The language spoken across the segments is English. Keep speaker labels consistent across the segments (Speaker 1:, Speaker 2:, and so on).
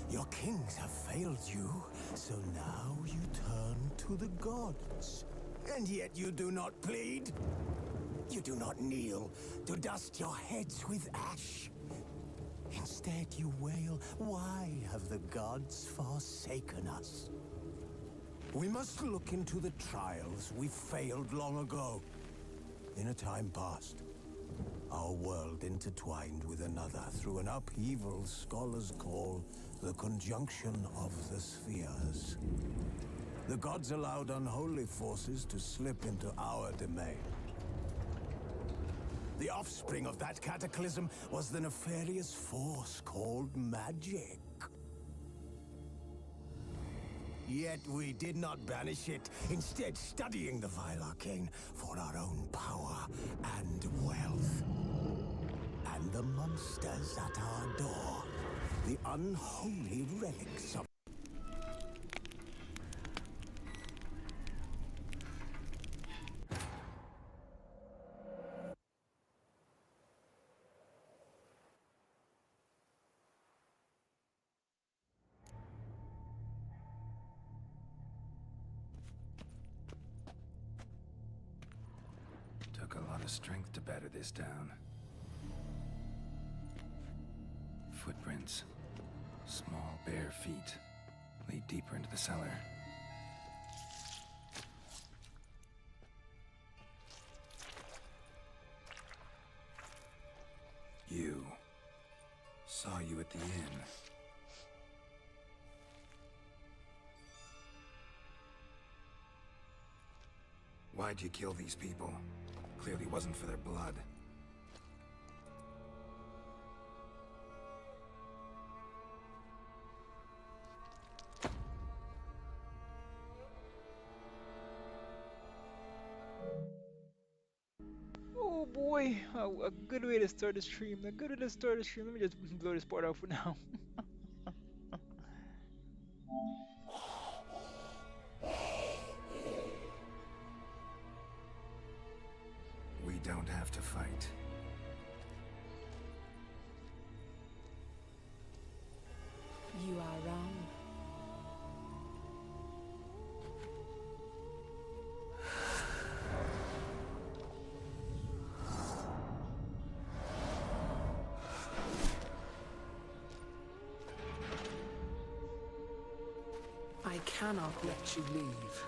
Speaker 1: Your kings have failed you, so now you turn to the gods. And yet you do not plead. You do not kneel to dust your heads with ash. Instead you wail, why have the gods forsaken us? We must look into the trials we failed long ago. In a time past, our world intertwined with another through an upheaval scholars call the conjunction of the spheres. The gods allowed unholy forces to slip into our domain. The offspring of that cataclysm was the nefarious force called magic. Yet we did not banish it, instead studying the vile arcane for our own power and wealth. And the monsters at our door, the unholy relics of...
Speaker 2: Took a lot of strength to batter this down. Footprints. Small, bare feet. Lead deeper into the cellar. You. Saw you at the inn. Why'd you kill these people? Clearly wasn't for their blood.
Speaker 3: Oh boy, a good way to start the stream. A good way to start the stream. Let me just blow this part out for now.
Speaker 2: We don't have to fight.
Speaker 4: You are wrong. I cannot let you leave.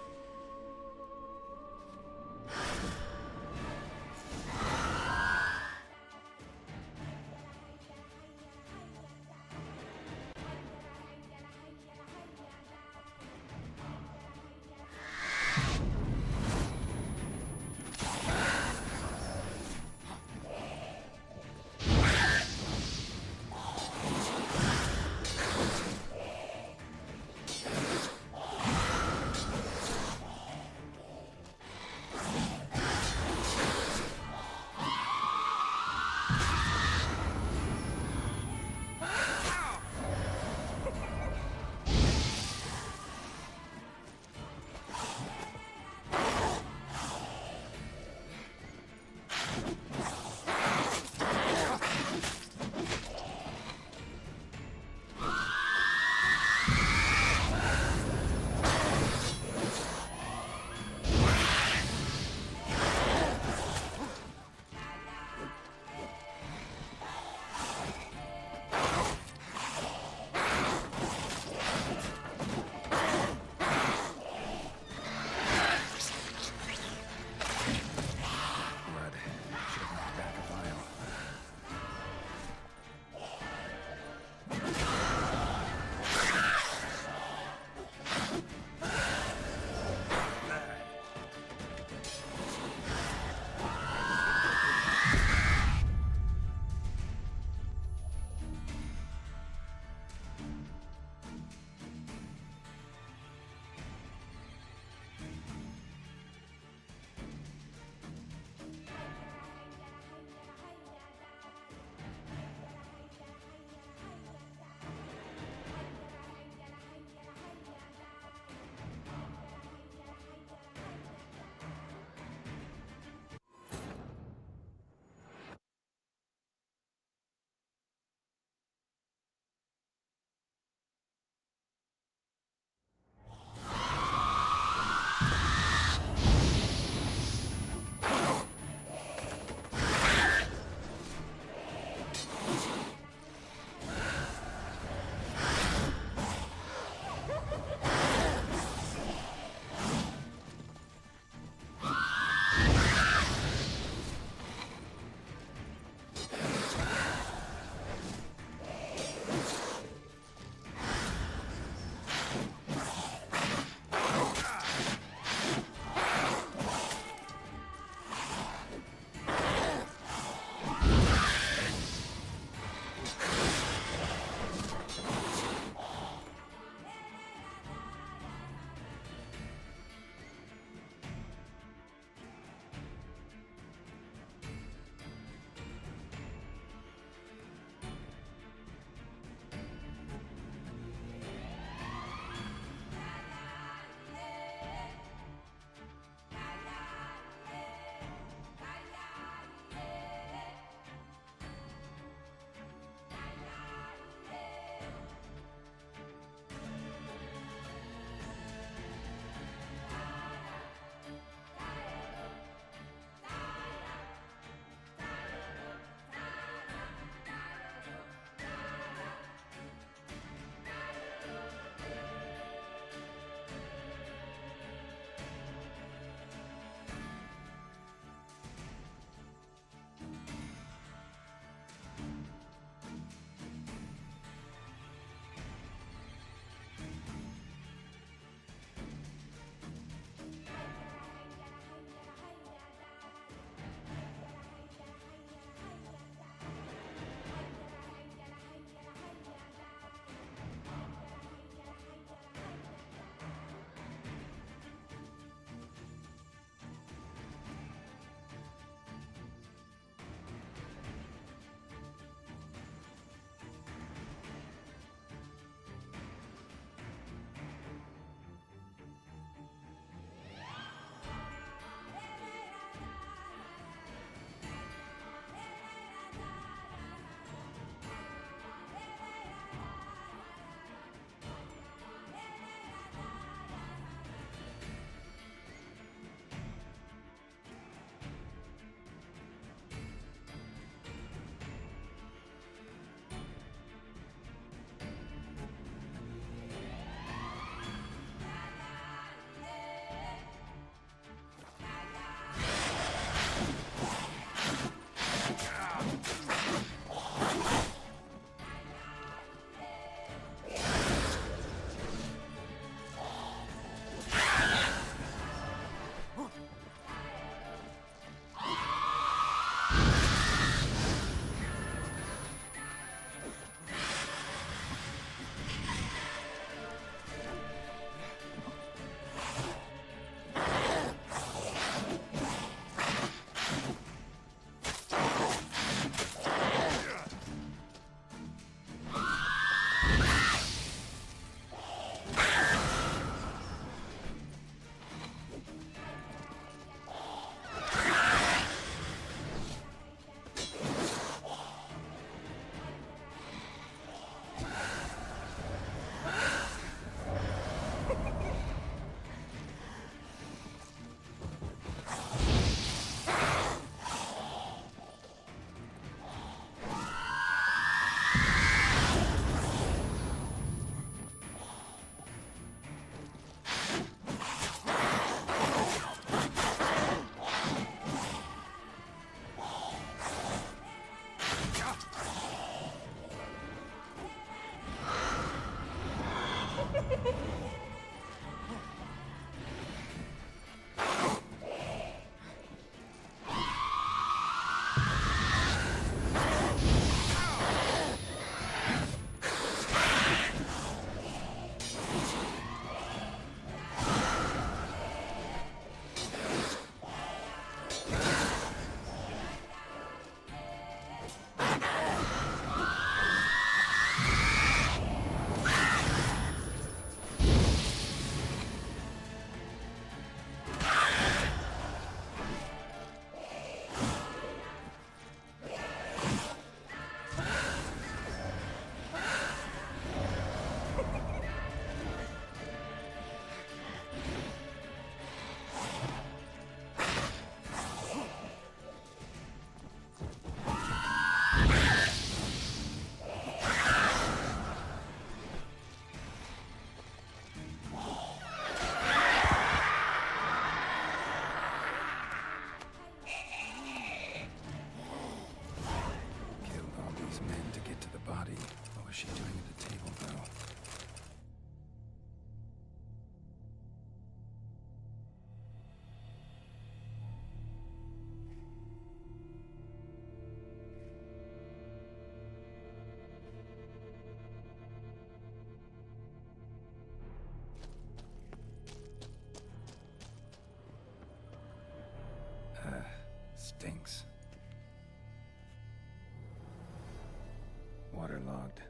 Speaker 2: waterlogged,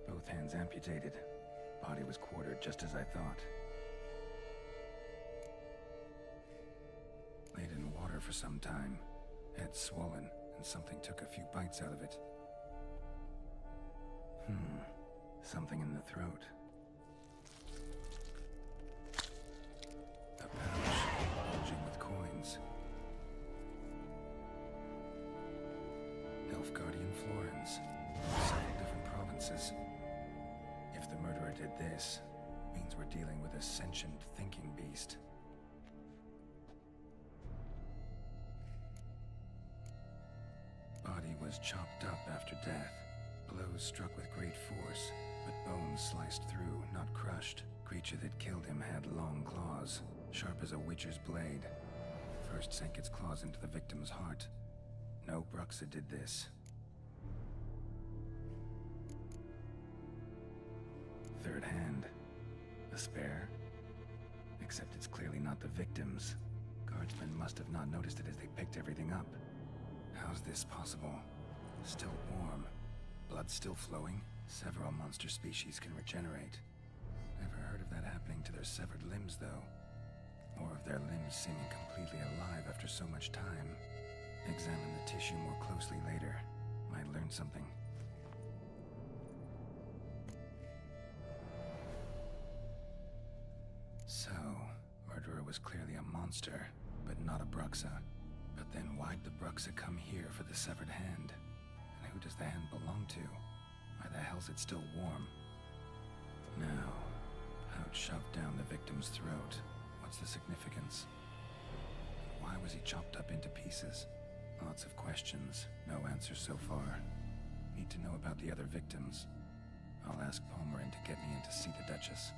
Speaker 2: both hands amputated. Body was quartered just as I thought. Laid in water for some time, head swollen, and something took a few bites out of it. Something in the throat. A pouch, bulging with coins. Nilfgaardian florins, several different provinces. If the murderer did this, means we're dealing with a sentient thinking beast. Body was chopped up after death. Blows struck with great force, but bones sliced through, not crushed. Creature that killed him had long claws, sharp as a witcher's blade. First sank its claws into the victim's heart. No Bruxa did this. Third hand. A spare? Except it's clearly not the victim's. Guardsmen must have not noticed it as they picked everything up. How's this possible? Still warm. Blood still flowing? Several monster species can regenerate. Never heard of that happening to their severed limbs, though. Or of their limbs seeming completely alive after so much time. Examine the tissue more closely later. Might learn something. So, murderer was clearly a monster, but not a Bruxa. But then why'd the Bruxa come here for the severed hand? And who does the hand belong to? Why the hell's it still warm? Now, pouch shoved down the victim's throat. What's the significance? Why was he chopped up into pieces? Lots of questions, no answers so far. Need to know about the other victims. I'll ask Palmerin to get me in to see the Duchess.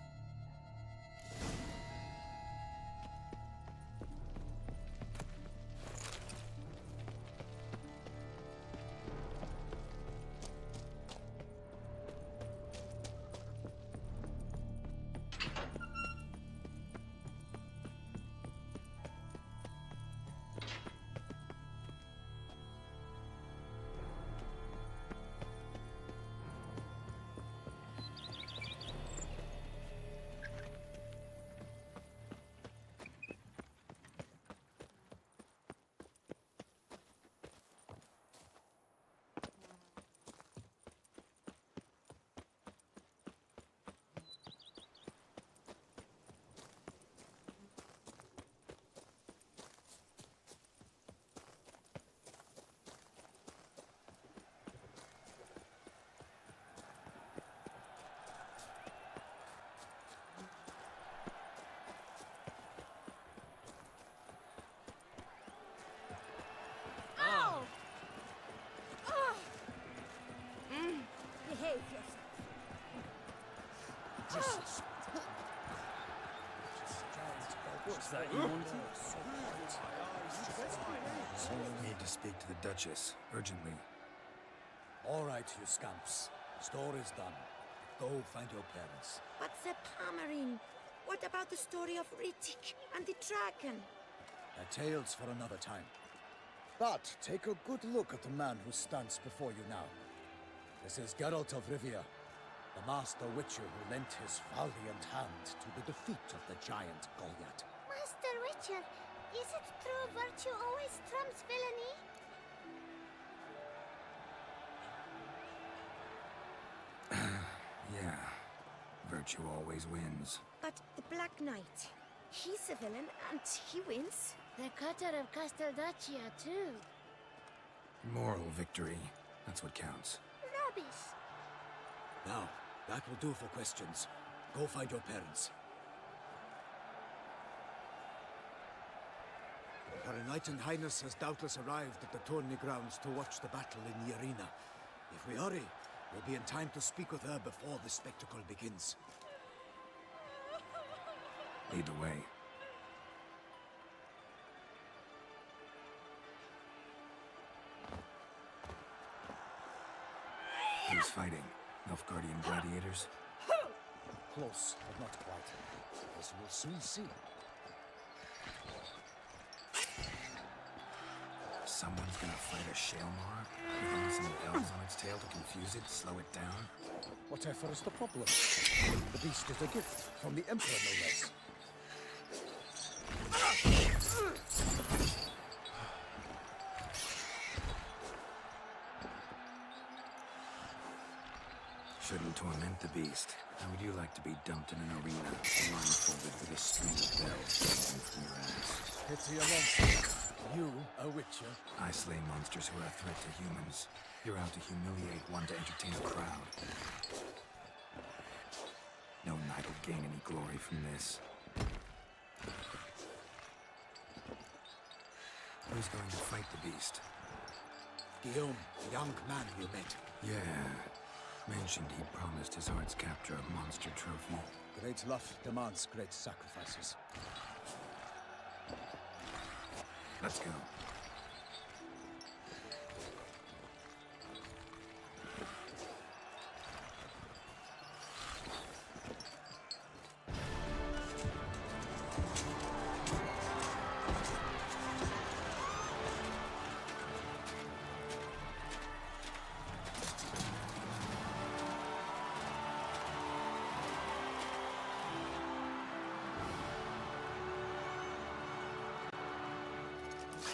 Speaker 5: Behave yourself.
Speaker 6: What's that you wanted?
Speaker 2: Need to speak to the Duchess, urgently.
Speaker 6: All right, you scamps. Story's done. Go find your parents.
Speaker 5: But the Palmerin, what about the story of Rittik and the dragon?
Speaker 6: They're tales for another time. But take a good look at the man who stands before you now. This is Geralt of Rivia, the master witcher who lent his valiant hand to the defeat of the giant Goliath.
Speaker 7: Master Witcher, is it true virtue always trumps villainy?
Speaker 2: Yeah. Virtue always wins.
Speaker 5: But the Black Knight, he's a villain and he wins.
Speaker 7: The cutter of Casteldaccia, too.
Speaker 2: Moral victory. That's what counts.
Speaker 7: Rubbish.
Speaker 6: Now, that will do for questions. Go find your parents. Her Enlightened Highness has doubtless arrived at the tourney grounds to watch the battle in the arena. If we hurry, we'll be in time to speak with her before the spectacle begins.
Speaker 2: Lead the way. Who's fighting? Nilfgaardian gladiators?
Speaker 6: Close, but not quite. As you will soon see.
Speaker 2: Someone's gonna fight a Shaelmar? Even some bells on its tail to confuse it, slow it down?
Speaker 6: Whatever is the problem? The beast is a gift from the Emperor, no less.
Speaker 2: Shouldn't torment the beast. How would you like to be dumped in an arena, blindfolded with a string of bells dangling from your ass?
Speaker 6: Pity a monster. You, a witcher.
Speaker 2: I slay monsters who are a threat to humans. You're out to humiliate one to entertain a crowd. No knight will gain any glory from this. Who's going to fight the beast?
Speaker 6: Guillaume, the young man you met.
Speaker 2: Yeah. Mentioned he promised his heart's capture a monster trophy.
Speaker 6: Great love demands great sacrifices.
Speaker 2: Let's go.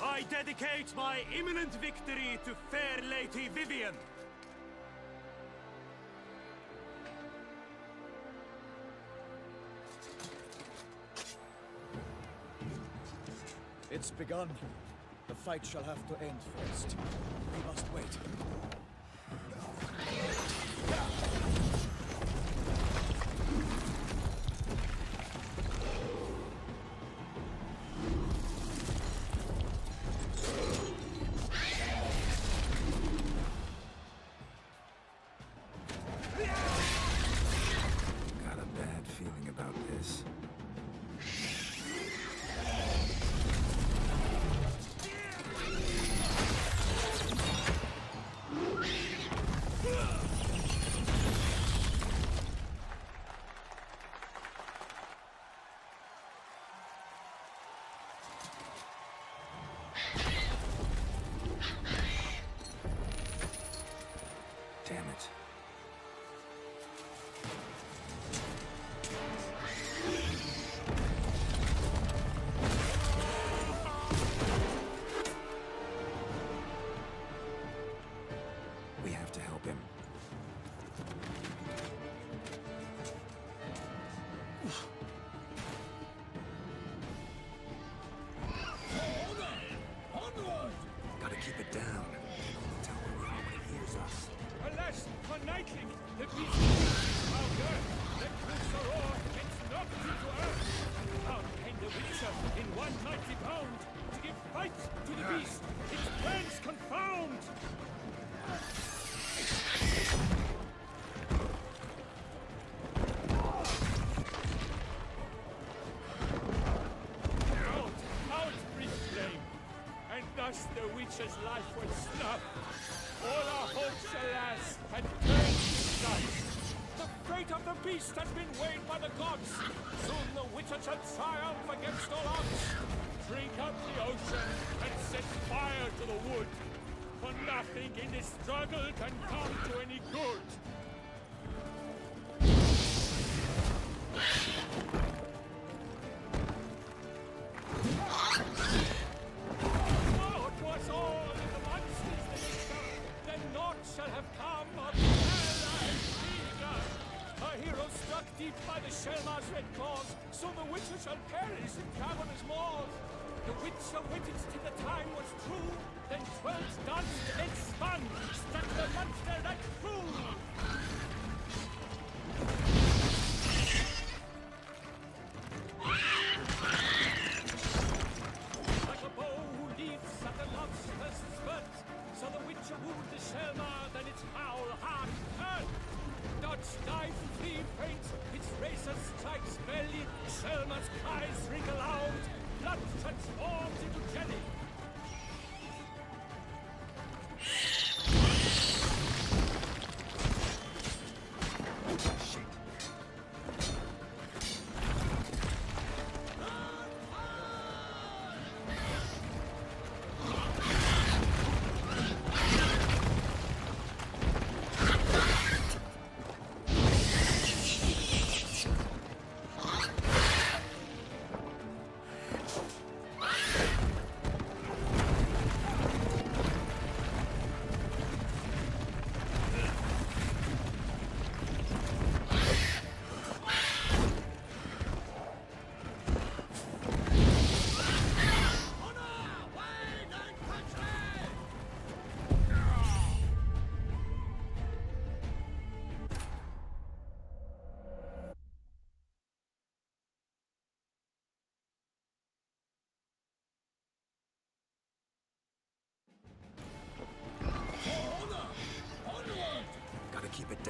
Speaker 8: I dedicate my imminent victory to fair Lady Vivian.
Speaker 6: It's begun. The fight shall have to end first. We must wait.
Speaker 2: Got a bad feeling about this. Damn it. We have to help him. Gotta keep it down. Tell him when he hears us.
Speaker 8: Alas, for Nightling, the beast is louder. The cliffs are roar, it's knocked into earth. Out came the Witcher in one mighty bound to give fight to the beast. Its plans confound. Out breathed flame, and thus the Witcher's life was snuffed. All our hopes, alas, had turned to dust. The fate of the beast has been weighed by the gods. Soon the Witcher shall triumph against all odds. Drink up the ocean and set fire to the wood. For nothing in this struggle can come to any good. Oh, it was all in the monsters that they come. Then naught shall have come of hell and fear. A hero struck deep by the Shaelmar's red claws, so the Witcher shall perish in cavernous maws. The Witcher waited till the time was true, then 12 danced and spun, struck the monster that flew. Like a bow who leaps at the love's first spurt, so the Witcher wooed the Shaelmar, then its foul heart hurt. Dodge, dive, flee, faint, its racer strikes belly, Shaelmar's cries ring aloud, blood transforms into jelly.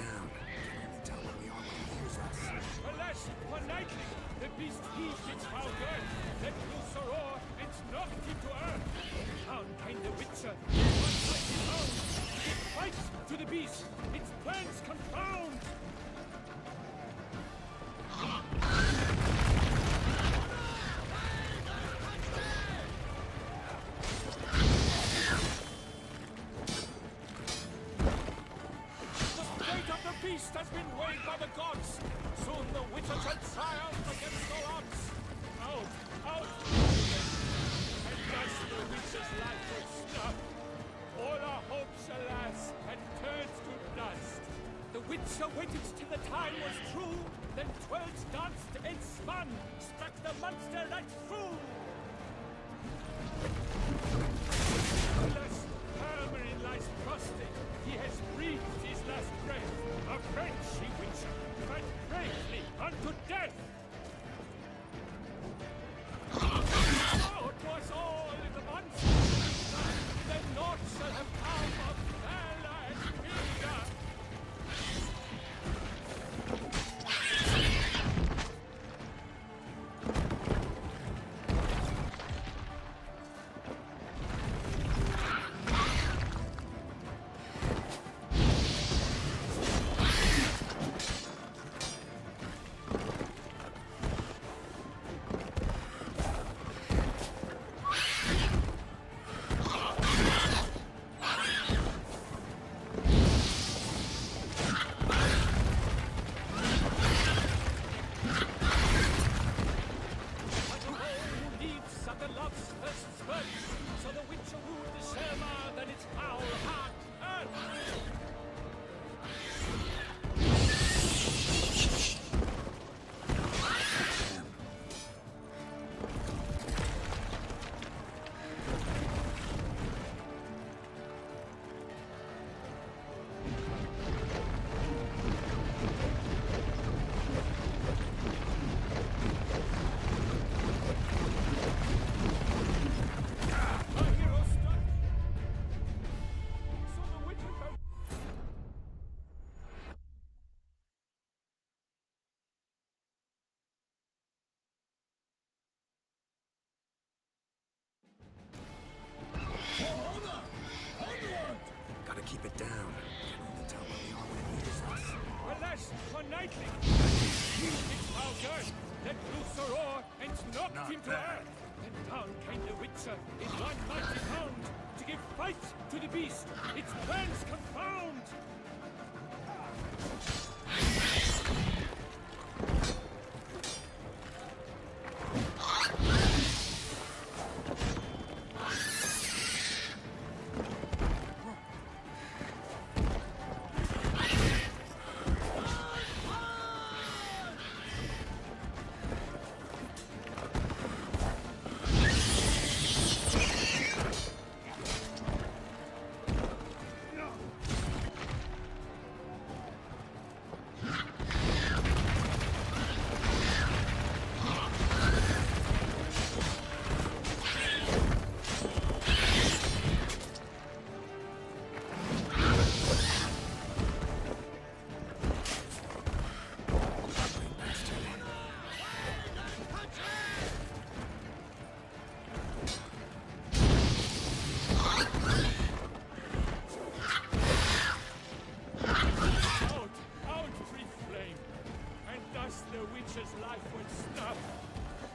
Speaker 2: down. Can only tell where we are when he hears us.
Speaker 8: Alas, for nightly, the beast heaved its foul girth, let loose a roar, and knocked him to earth. Down came the Witcher, one mighty bound. It fights to the beast, its plans confound. The fate of the beast has been weighed by the gods. Soon the Witcher shall triumph against all odds. Out, out, and thus the Witcher's life was snuffed. All our hopes, alas, had turned to dust. The Witcher waited till the time was true, then 12 danced and spun, struck the monster right through. Alas, Hermerin lies prostrate. He has breathed his last breath. A Frenchy Witcher, fight bravely unto death. Oh, it was all in the monster. Then naught shall have come of valor and vigor. So the Witcher wooed the Sherma, then its foul heart earth. A hero struck. So the Witcher fell.
Speaker 2: Gotta keep it down. Can only tell where we are when he hears us.
Speaker 8: Alas, for nightly, its foul girth, let loose a roar, and knocked
Speaker 2: Not
Speaker 8: him to
Speaker 2: bad.
Speaker 8: earth. And down came the Witcher in one mighty bound, to give fight to the beast, its plans confound. Out, out, free flame! And thus the Witcher's life went snuffed.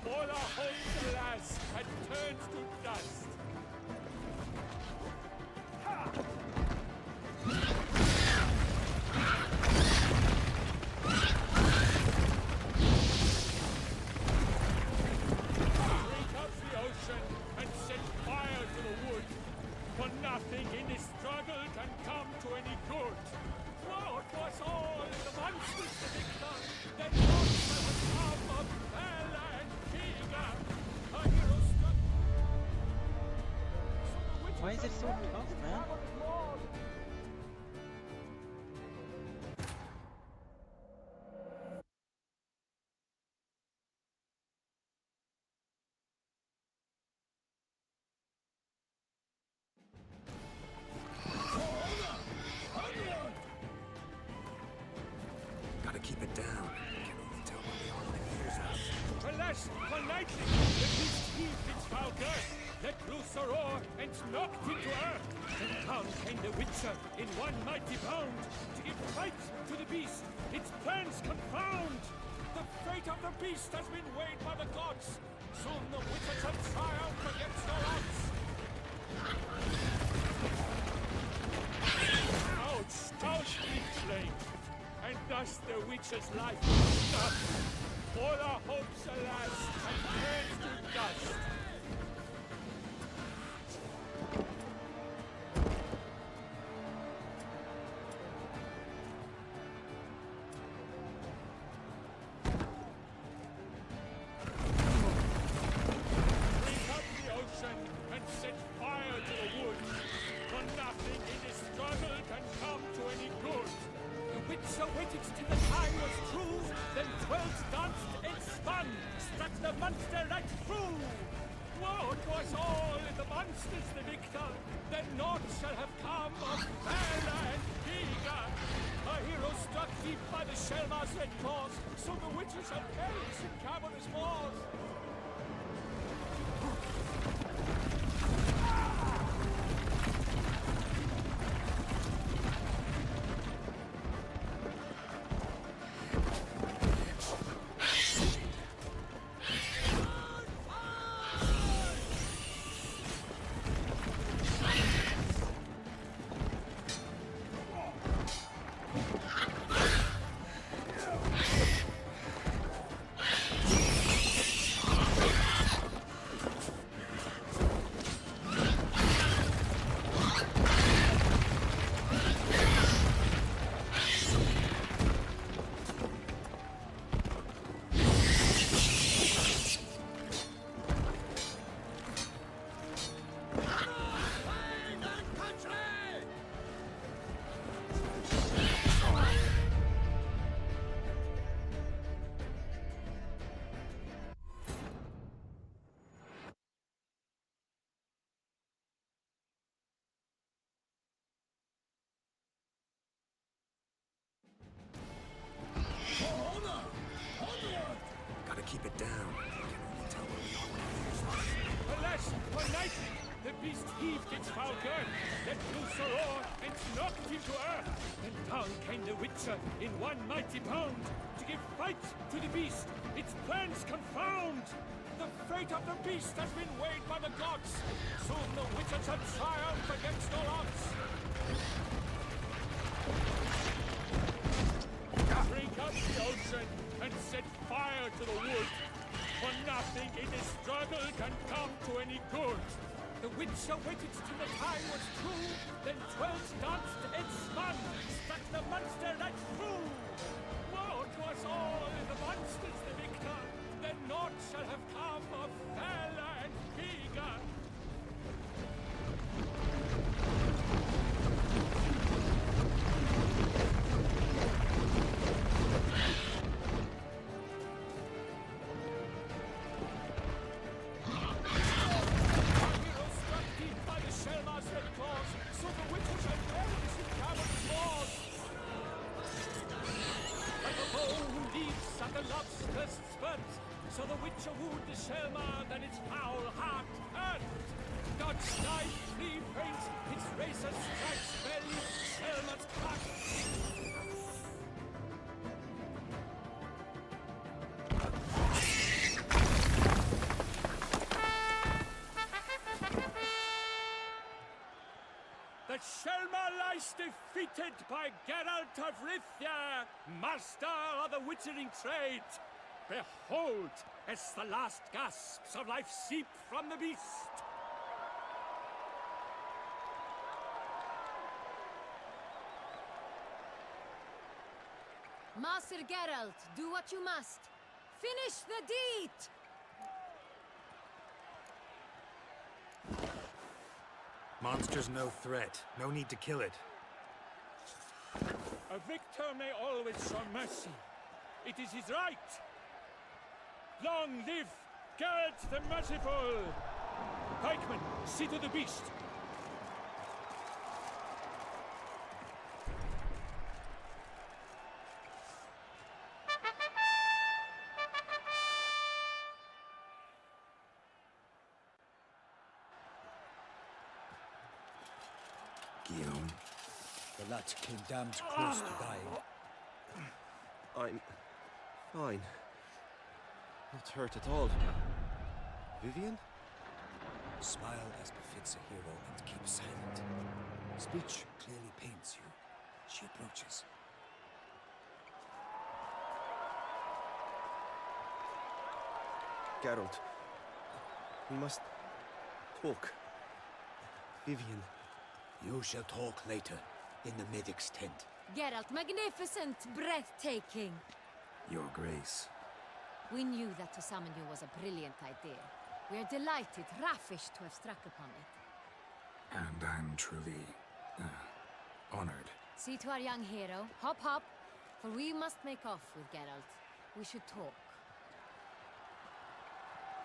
Speaker 8: All our hopes, alas, had turned to dust. Break up the ocean and set fire to the wood. For nothing in this struggle can come to any good. Woe, it was all the monsters that had done. That monster had come of valor and vigor. A hero struck. So the Witcher
Speaker 3: Why is it so tough, man?
Speaker 2: Gotta keep it down. Can only tell when the Arlen hears us.
Speaker 8: Alas, for lightning, the beast heaved its foul girth, let loose a roar, and knocked into earth. Then down came the Witcher in one mighty bound, to give fight to the beast, its plans confound. The fate of the beast has been weighed by the gods. Soon the Witcher shall triumph against all odds. Ouch! Ouch, big flame! And thus the Witcher's life is snuffed. All our hopes, alas, have turned to dust. Bring up the ocean and set fire to the wood. For nothing in this struggle can come to any good. The Witcher waited till the time was true, then 12 danced and spun, struck the monster right through. Woe to us all if the monster's the victor, then naught shall have come of valor and vigor. A hero struck deep by the Shelmar's red claws, so the Witcher shall perish in cavernous maws.
Speaker 2: Gotta keep it down. Can only tell when the Arlen hears us.
Speaker 8: Alas, for lightning, the beast heaved its foul girth, let loose a roar, and knocked him to earth. Then down came the Witcher in one mighty bound, to give fight to the beast, its plans confound. The fate of the beast has been weighed by the gods. Soon the Witcher shall triumph against all odds. Drink up the ocean and set fire to the wood. For nothing in this struggle can come to any good. The Witcher waited till the time was true, then 12 danced and spun, struck the monster right through. Woe to us all if the monster's the victor, then naught shall have come of valor and vigor. So the Witcher wooed the Shelmar, then its foul heart hurt. Dodge knife, flee faint, its racer strikes belly, Shelmar's cut. The Shelmar lies defeated by Geralt of Rivia, master of the witchering trade. Behold, as the last gasps of life seep from the beast.
Speaker 9: Master Geralt, do what you must. Finish the deed!
Speaker 2: Monster's no threat. No need to kill it.
Speaker 8: A victor may always show mercy. It is his right. Long live Geralt the Merciful! Pikeman, see to the beast.
Speaker 2: Guillaume?
Speaker 6: The lad came damned close to dying.
Speaker 10: I'm fine. Not hurt at all. Vivian?
Speaker 6: Smile as befits a hero and keep silent. Speech clearly pains you. She approaches.
Speaker 10: Geralt. We must talk. Vivian.
Speaker 6: You shall talk later, in the medic's tent.
Speaker 9: Geralt, magnificent, breathtaking.
Speaker 2: Your Grace.
Speaker 9: We knew that to summon you was a brilliant idea. We are delighted, ravished to have struck upon it.
Speaker 2: And I'm truly, honored.
Speaker 9: See to our young hero. Hop, hop. For we must make off with Geralt. We should talk.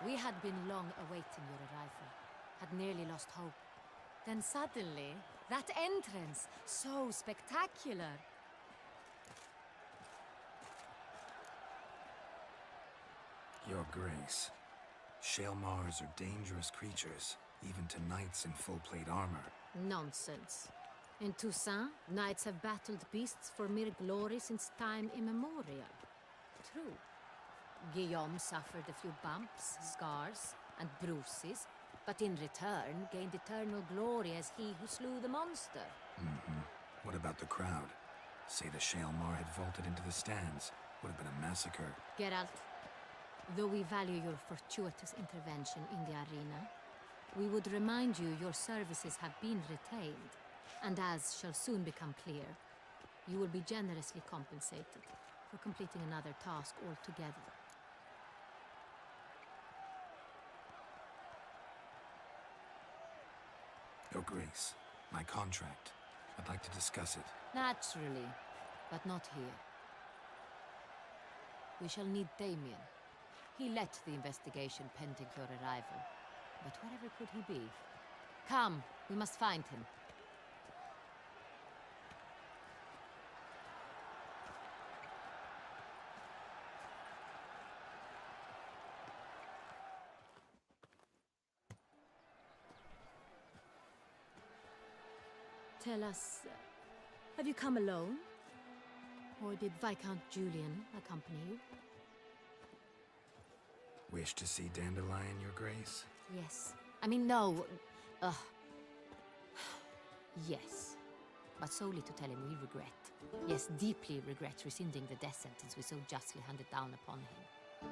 Speaker 9: We had been long awaiting your arrival. Had nearly lost hope. Then suddenly, that entrance, so spectacular.
Speaker 2: Your Grace. Shaelmars are dangerous creatures, even to knights in full plate armor.
Speaker 9: Nonsense. In Toussaint, knights have battled beasts for mere glory since time immemorial. True. Guillaume suffered a few bumps, scars, and bruises, but in return gained eternal glory as he who slew the monster.
Speaker 2: What about the crowd? Say the Shaelmar had vaulted into the stands. Would have been a massacre.
Speaker 9: Geralt, though we value your fortuitous intervention in the arena, we would remind you your services have been retained, and as shall soon become clear, you will be generously compensated for completing another task altogether.
Speaker 2: Your Grace, my contract. I'd like to discuss it.
Speaker 9: Naturally, but not here. We shall need Damien. He led the investigation pending your arrival. But wherever could he be? Come, we must find him. Tell us, have you come alone? Or did Viscount Julian accompany you?
Speaker 2: Wish to see Dandelion, Your Grace?
Speaker 9: Yes. I mean, no. Yes. But solely to tell him we regret. Yes, deeply regret rescinding the death sentence we so justly handed down upon him.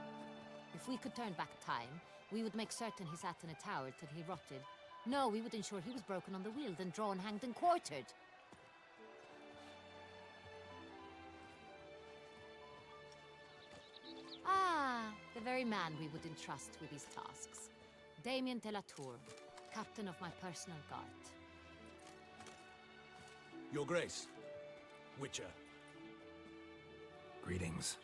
Speaker 9: If we could turn back time, we would make certain he sat in a tower till he rotted. No, we would ensure he was broken on the wheel, then drawn, hanged, and quartered. Ah, the very man we would entrust with these tasks. Damien de la Tour, captain of my personal guard.
Speaker 6: Your Grace. Witcher.
Speaker 2: Greetings.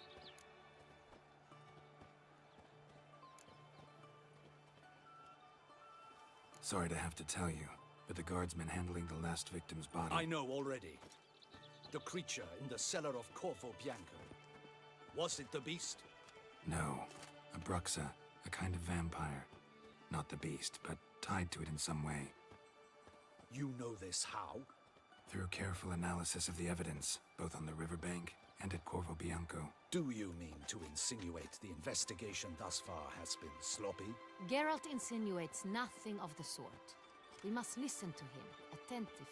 Speaker 2: Sorry to have to tell you, but the guardsman handling the last victim's body...
Speaker 6: I know already. The creature in the cellar of Corvo Bianco. Was it the beast?
Speaker 2: No. A Bruxa, a kind of vampire. Not the beast, but tied to it in some way.
Speaker 6: You know this how?
Speaker 2: Through careful analysis of the evidence, both on the riverbank and at Corvo Bianco.
Speaker 6: Do you mean to insinuate the investigation thus far has been sloppy?
Speaker 9: Geralt insinuates nothing of the sort. We must listen to him attentively.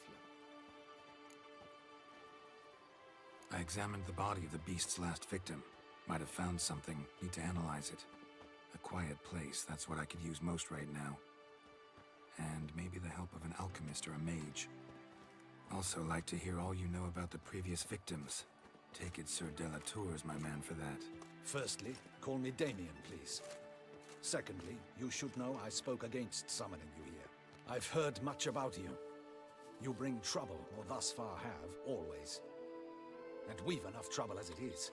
Speaker 2: I examined the body of the beast's last victim. Might have found something, need to analyze it. A quiet place, that's what I could use most right now. And maybe the help of an alchemist or a mage. Also like to hear all you know about the previous victims. Take it Sir de la Tour is my man for that.
Speaker 6: Firstly, call me Damien, please. Secondly, you should know I spoke against summoning you here. I've heard much about you. You bring trouble, or thus far have, always. And we've enough trouble as it is.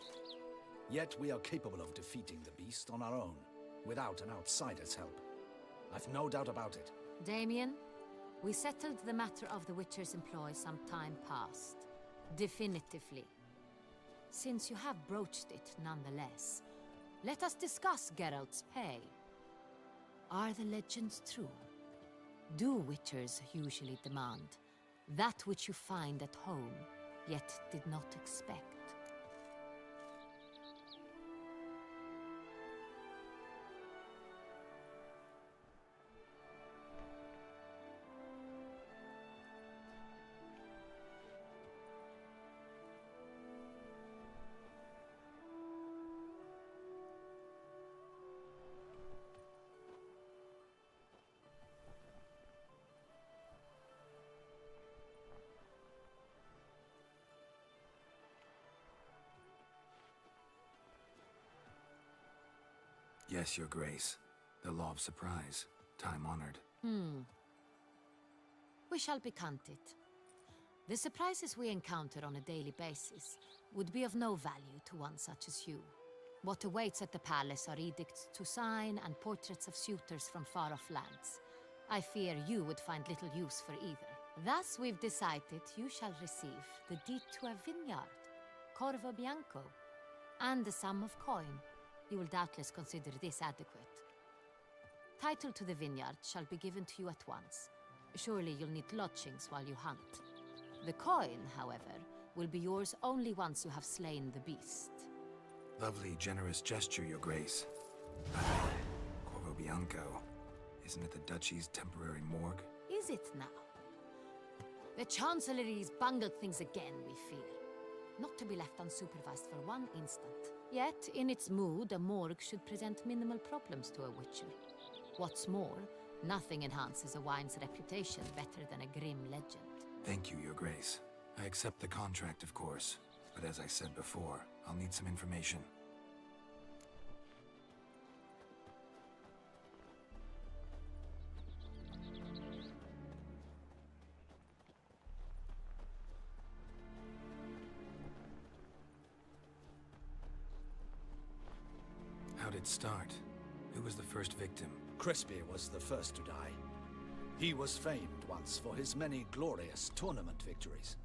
Speaker 6: Yet we are capable of defeating the beast on our own, without an outsider's help. I've no doubt about it.
Speaker 9: Damien, we settled the matter of the Witcher's employ some time past. Definitively. Since you have broached it nonetheless, let us discuss Geralt's pay. Are the legends true? Do Witchers usually demand That which you find at home, yet did not expect.
Speaker 2: Yes, Your Grace. The law of surprise. Time-honored.
Speaker 9: We shall be content. The surprises we encounter on a daily basis would be of no value to one such as you. What awaits at the palace are edicts to sign and portraits of suitors from far-off lands. I fear you would find little use for either. Thus we've decided you shall receive the deed to a vineyard, Corvo Bianco, and the sum of coin. You will doubtless consider this adequate. Title to the vineyard shall be given to you at once. Surely you'll need lodgings while you hunt. The coin, however, will be yours only once you have slain the beast.
Speaker 2: Lovely, generous gesture, Your Grace. Corvo Bianco. Isn't it the Duchy's temporary morgue?
Speaker 9: Is it now? The Chancellery's bungled things again, we fear. Not to be left unsupervised for one instant. Yet, in its mood, a morgue should present minimal problems to a witcher. What's more, nothing enhances a wine's reputation better than a grim legend.
Speaker 2: Thank you, Your Grace. I accept the contract, of course. But as I said before, I'll need some information. How'd it start? Who was the first victim?
Speaker 6: Crispy was the first to die. He was famed once for his many glorious tournament victories.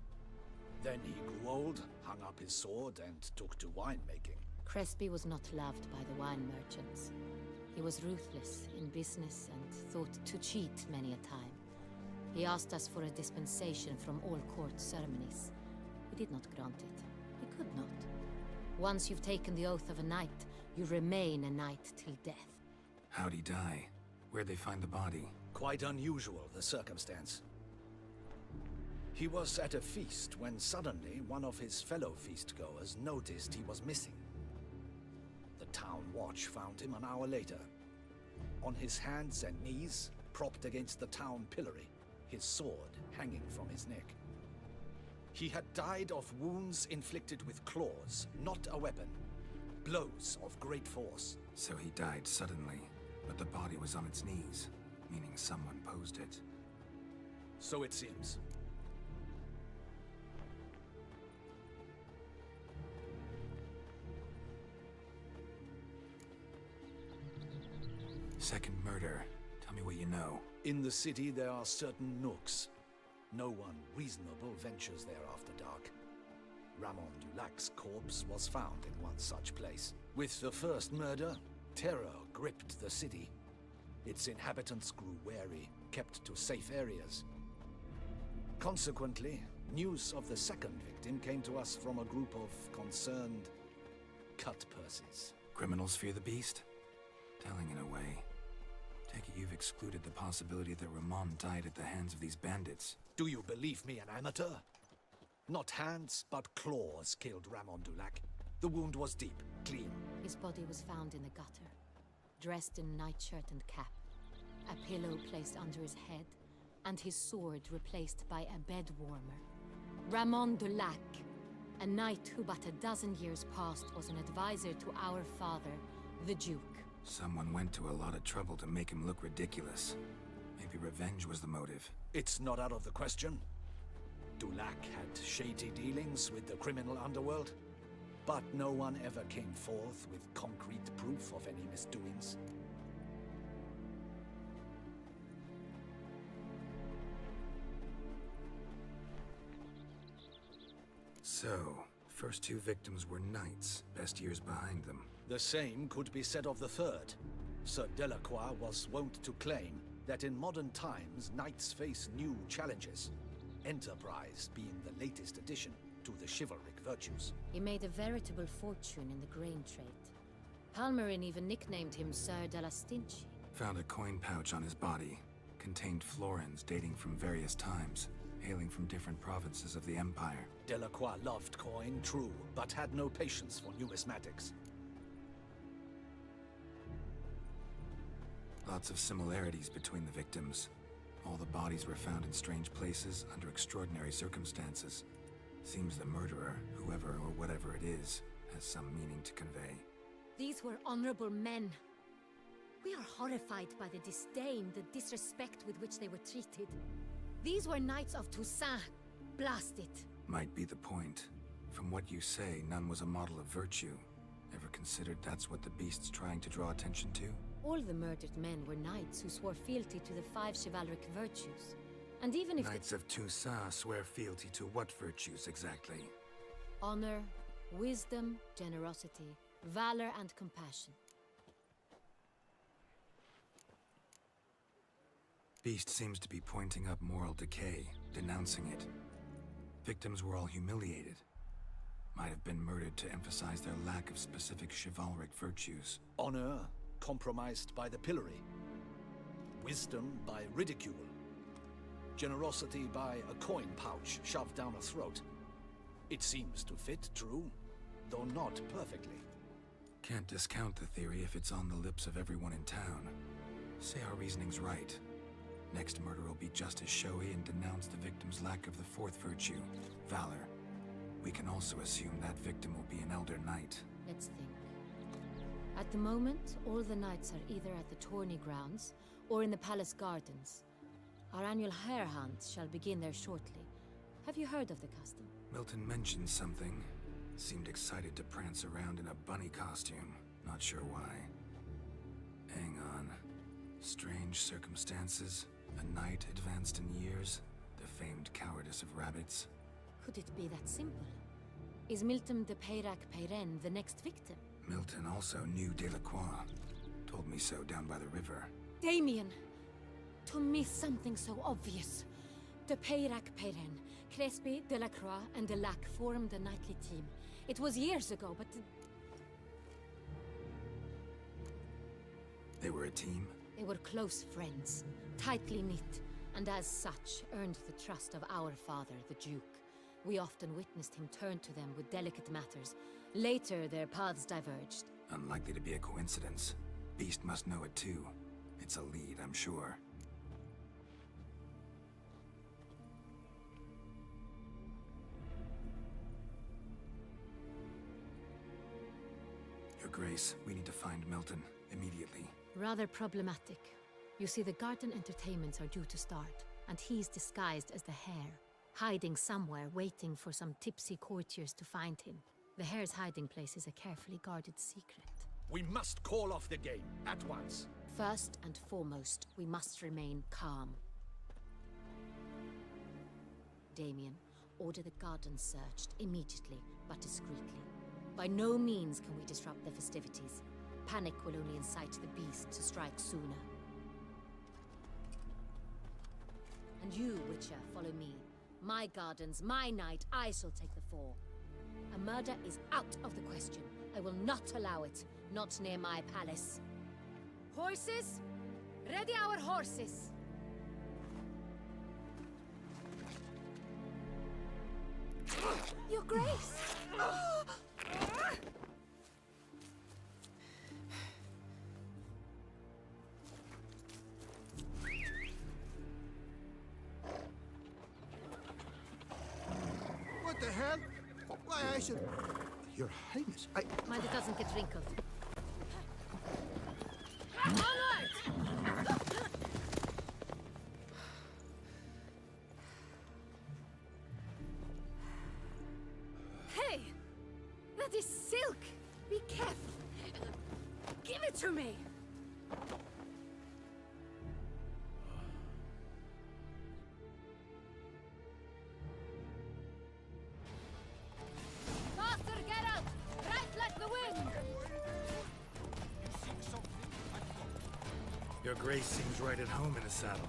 Speaker 6: Then he grew old, hung up his sword, and took to winemaking.
Speaker 9: Crespi was not loved by the wine merchants. He was ruthless in business and thought to cheat many a time. He asked us for a dispensation from all court ceremonies. We did not grant it. We could not. Once you've taken the oath of a knight, you remain a knight till death.
Speaker 2: How'd he die? Where'd they find the body?
Speaker 6: Quite unusual, the circumstance. He was at a feast when suddenly one of his fellow feastgoers noticed he was missing. The town watch found him an hour later. On his hands and knees, propped against the town pillory, his sword hanging from his neck. He had died of wounds inflicted with claws, not a weapon. Blows of great force.
Speaker 2: So he died suddenly, but the body was on its knees, meaning someone posed it.
Speaker 6: So it seems.
Speaker 2: Second murder. Tell me what you know.
Speaker 6: In the city there are certain nooks. No one reasonable ventures there after dark. Ramon Dulac's corpse was found in one such place. With the first murder, terror gripped the city. Its inhabitants grew wary, kept to safe areas. Consequently, news of the second victim came to us from a group of concerned cut-purses.
Speaker 2: Criminals fear the beast? Telling in a way. Take it you've excluded the possibility that Ramon died at the hands of these bandits.
Speaker 6: Do you believe me an amateur? Not hands, but claws killed Ramon Dulac. The wound was deep, clean.
Speaker 9: His body was found in the gutter, dressed in nightshirt and cap, a pillow placed under his head, and his sword replaced by a bed warmer. Ramon Dulac, a knight who but a dozen years past was an advisor to our father, the Duke.
Speaker 2: Someone went to a lot of trouble to make him look ridiculous. Maybe revenge was the motive.
Speaker 6: It's not out of the question. Dulac had shady dealings with the criminal underworld, but no one ever came forth with concrete proof of any misdoings.
Speaker 2: So, first two victims were knights, best years behind them.
Speaker 6: The same could be said of the third. Sir Delacroix was wont to claim that in modern times, knights face new challenges. Enterprise being the latest addition to the chivalric virtues.
Speaker 9: He made a veritable fortune in the grain trade. Palmerin even nicknamed him Sir de la Stinchi.
Speaker 2: Found a coin pouch on his body. Contained florins dating from various times, hailing from different provinces of the Empire.
Speaker 6: Delacroix loved coin, true, but had no patience for numismatics.
Speaker 2: Lots of similarities between the victims. All the bodies were found in strange places under extraordinary circumstances. Seems the murderer, whoever or whatever it is, has some meaning to convey.
Speaker 9: These were honorable men. We are horrified by the disdain, the disrespect with which they were treated. These were knights of Toussaint. Blast it.
Speaker 2: Might be the point. From what you say, none was a model of virtue. Ever considered that's what the beast's trying to draw attention to?
Speaker 9: All the murdered men were knights who swore fealty to the 5 chivalric virtues. And even if
Speaker 2: Knights of Toussaint swear fealty to what virtues exactly?
Speaker 9: honor, wisdom, generosity, valor, and compassion.
Speaker 2: Beast seems to be pointing up moral decay, denouncing it. Victims were all humiliated. Might have been murdered to emphasize their lack of specific chivalric virtues.
Speaker 6: Honor compromised by the pillory. Wisdom by ridicule. Generosity by a coin pouch shoved down a throat. It seems to fit, true, though not perfectly.
Speaker 2: Can't discount the theory if it's on the lips of everyone in town. Say our reasoning's right. Next murder will be just as showy and denounce the victim's lack of the 4th virtue, valor. We can also assume that victim will be an elder knight.
Speaker 9: Let's think. At the moment, all the knights are either at the tourney grounds or in the palace gardens. Our annual hare hunt shall begin there shortly. Have you heard of the custom?
Speaker 2: Milton mentioned something. Seemed excited to prance around in a bunny costume. Not sure why. Hang on. Strange circumstances. A knight advanced in years. The famed cowardice of rabbits.
Speaker 9: Could it be that simple? Is Milton de Peyrac Peyren the next victim?
Speaker 2: Milton also knew Delacroix. Told me so down by the river.
Speaker 9: Damien! To miss something so obvious. De Peyrac Peyren, Crespi, Delacroix, and Delac formed a knightly team. It was years ago, but...
Speaker 2: They were a team?
Speaker 9: They were close friends, tightly knit, and as such earned the trust of our father, the Duke. We often witnessed him turn to them with delicate matters. Later, their paths diverged.
Speaker 2: Unlikely to be a coincidence. Beast must know it too. It's a lead, I'm sure. Your Grace, we need to find Milton immediately.
Speaker 9: Rather problematic. You see, the garden entertainments are due to start, and he's disguised as the hare, hiding somewhere, waiting for some tipsy courtiers to find him. The hare's hiding place is a carefully guarded secret.
Speaker 6: We must call off the game, at once.
Speaker 9: First and foremost, we must remain calm. Damien, order the garden searched immediately, but discreetly. By no means can we disrupt the festivities. Panic will only incite the beast to strike sooner. And you, Witcher, follow me. My gardens, my night, I shall take the fall. A murder is out of the question. I will not allow it. Not near my palace. Horses? Ready our horses! Your Grace!
Speaker 1: What the hell? Why, I should... Your Highness,
Speaker 9: Mind it doesn't get wrinkled. Onward! Hey! That is silk! Be careful! Give it to me! Faster, Geralt! Right like the wind!
Speaker 2: Your Grace seems right at home in a saddle.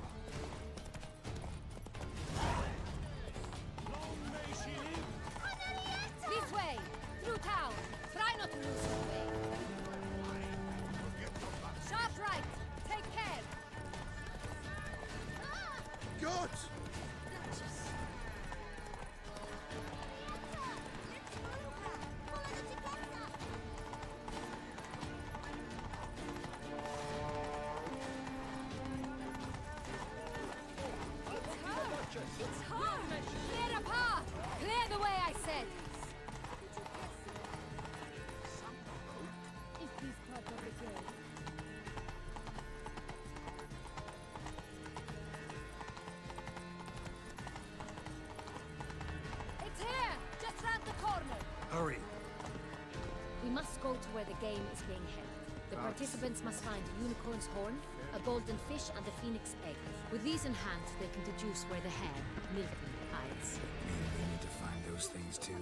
Speaker 9: must go to where the game is being held. The participants must find a unicorn's horn, a golden fish, and a phoenix egg. With these in hand, they can deduce where the hare, Milton, hides.
Speaker 2: Mean they need to find those things too?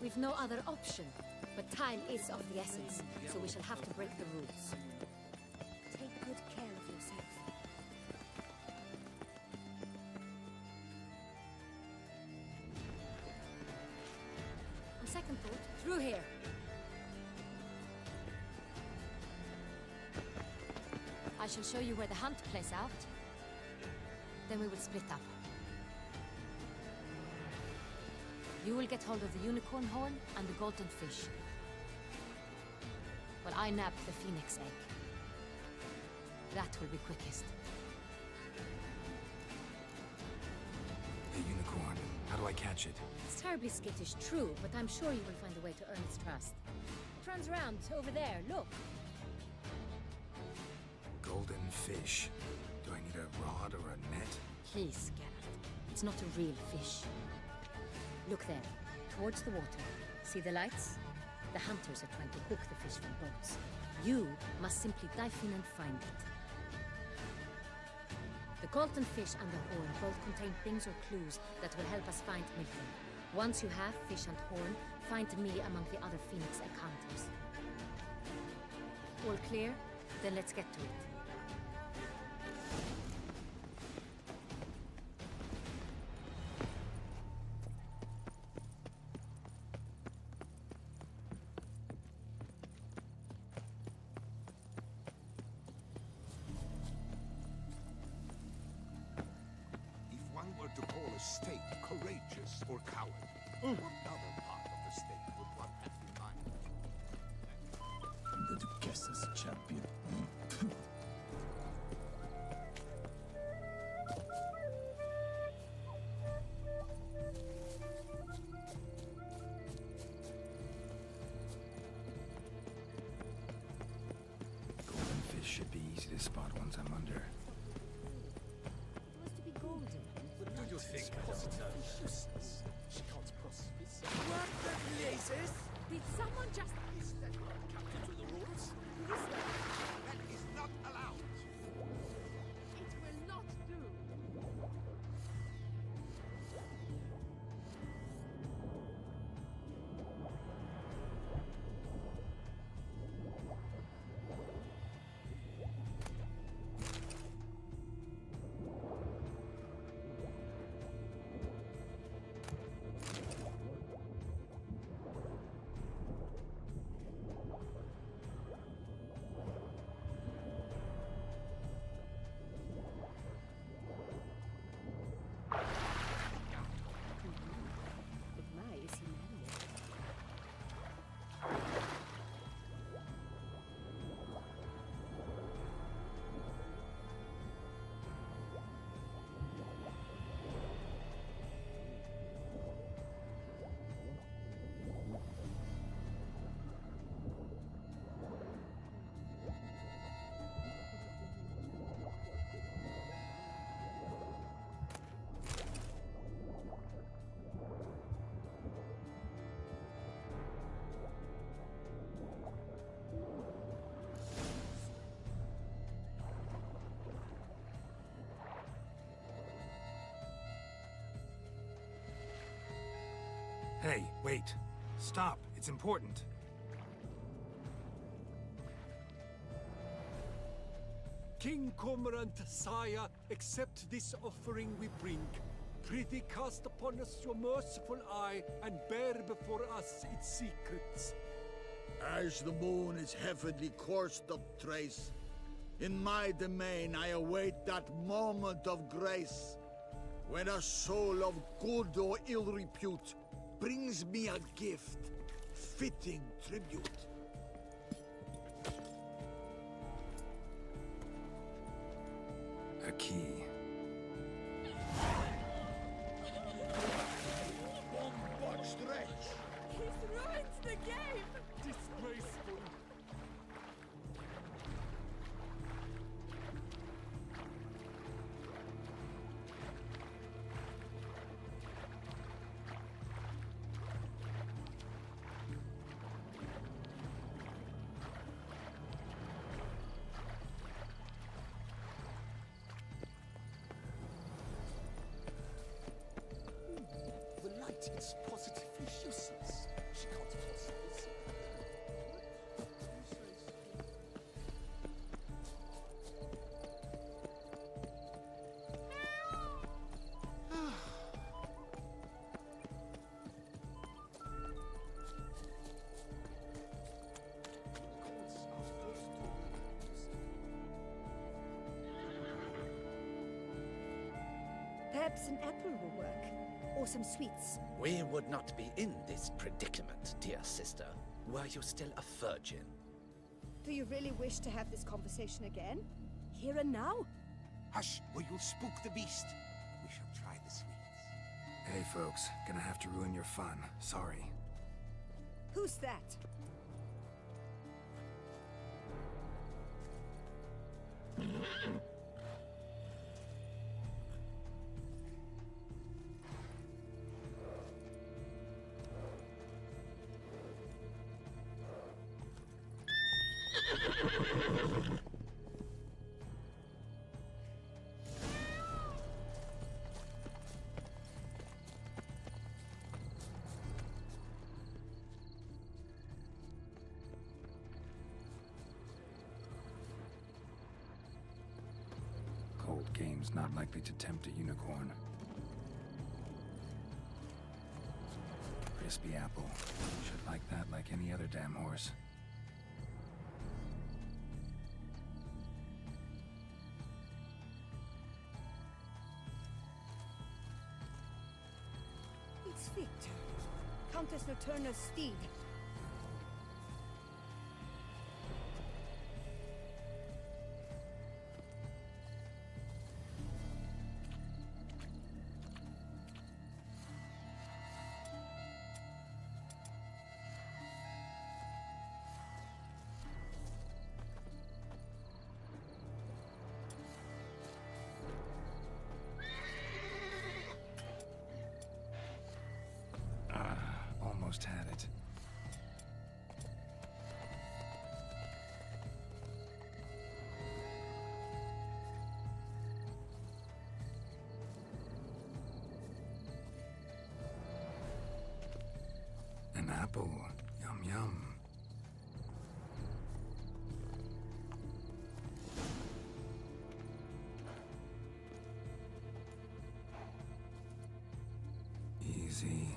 Speaker 9: We've no other option, but time is of the essence, so we shall have to break the rules. Take good care of yourself. On second thought, through here. I shall show you where the hunt plays out. Then we will split up. You will get hold of the unicorn horn and the golden fish. While I nab the phoenix egg. That will be quickest.
Speaker 2: The unicorn. How do I catch it?
Speaker 9: It's terribly skittish, true, but I'm sure you will find a way to earn its trust. It runs around over there, look.
Speaker 2: Golden fish. Do I need a rod or a net?
Speaker 9: Please, Geralt. It's not a real fish. Look there, towards the water. See the lights? The hunters are trying to hook the fish from boats. You must simply dive in and find it. The golden fish and the horn both contain things or clues that will help us find Milton. Once you have fish and horn, find me among the other Phoenix egg hunters. All clear? Then let's get to it.
Speaker 11: To call a state courageous or coward, what other part of the state would one have in mind?
Speaker 6: The Duchess's champion.
Speaker 2: Golden fish should be easy to spot once I'm under.
Speaker 11: Do you think useless? She can't cross this. What the blazes?
Speaker 9: Did someone just...
Speaker 11: Is that not captain to the rules? Is that? That is not allowed.
Speaker 9: It will not do.
Speaker 2: Hey, wait. Stop. It's important.
Speaker 8: King Cormorant, sire, accept this offering we bring. Prithee cast upon us your merciful eye, and bear before us its secrets.
Speaker 6: As the moon is heavenly coursed of trace, in my domain I await that moment of grace, when a soul of good or ill repute brings me a gift, fitting tribute.
Speaker 2: A key.
Speaker 11: Bombard stretch!
Speaker 9: He's ruined the game!
Speaker 8: Disgraceful.
Speaker 11: but it's positively useless. She can't possibly see
Speaker 5: Perhaps an apple will work. Or some sweets.
Speaker 12: We would not be in this predicament, dear sister, were you still a virgin.
Speaker 5: Do you really wish to have this conversation again? Here and now?
Speaker 11: Hush, or you'll spook the beast. We shall try the sweets.
Speaker 2: Hey folks, gonna have to ruin your fun. Sorry.
Speaker 5: Who's that?
Speaker 2: Cold game's not likely to tempt a unicorn. Crispy apple. Should like that like any other damn horse.
Speaker 5: It's Victor. Countess Noturna's steed.
Speaker 2: Almost had it. An apple. Yum yum. Easy.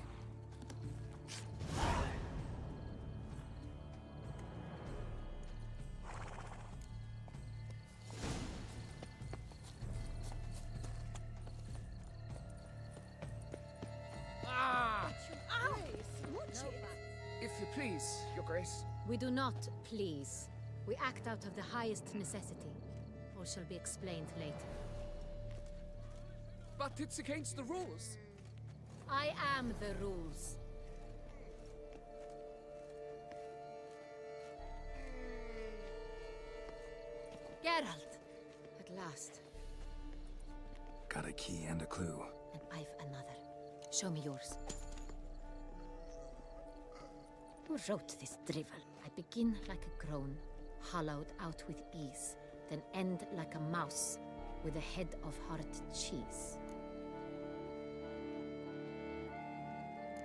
Speaker 4: If you please, Your Grace.
Speaker 9: We do not please. We act out of the highest necessity. Or shall be explained later.
Speaker 4: But it's against the rules.
Speaker 9: I am the rules. Geralt! At last.
Speaker 2: Got a key and a clue.
Speaker 9: And I've another. Show me yours. Who wrote this drivel? I begin like a groan, hollowed out with ease, then end like a mouse, with a head of hard cheese.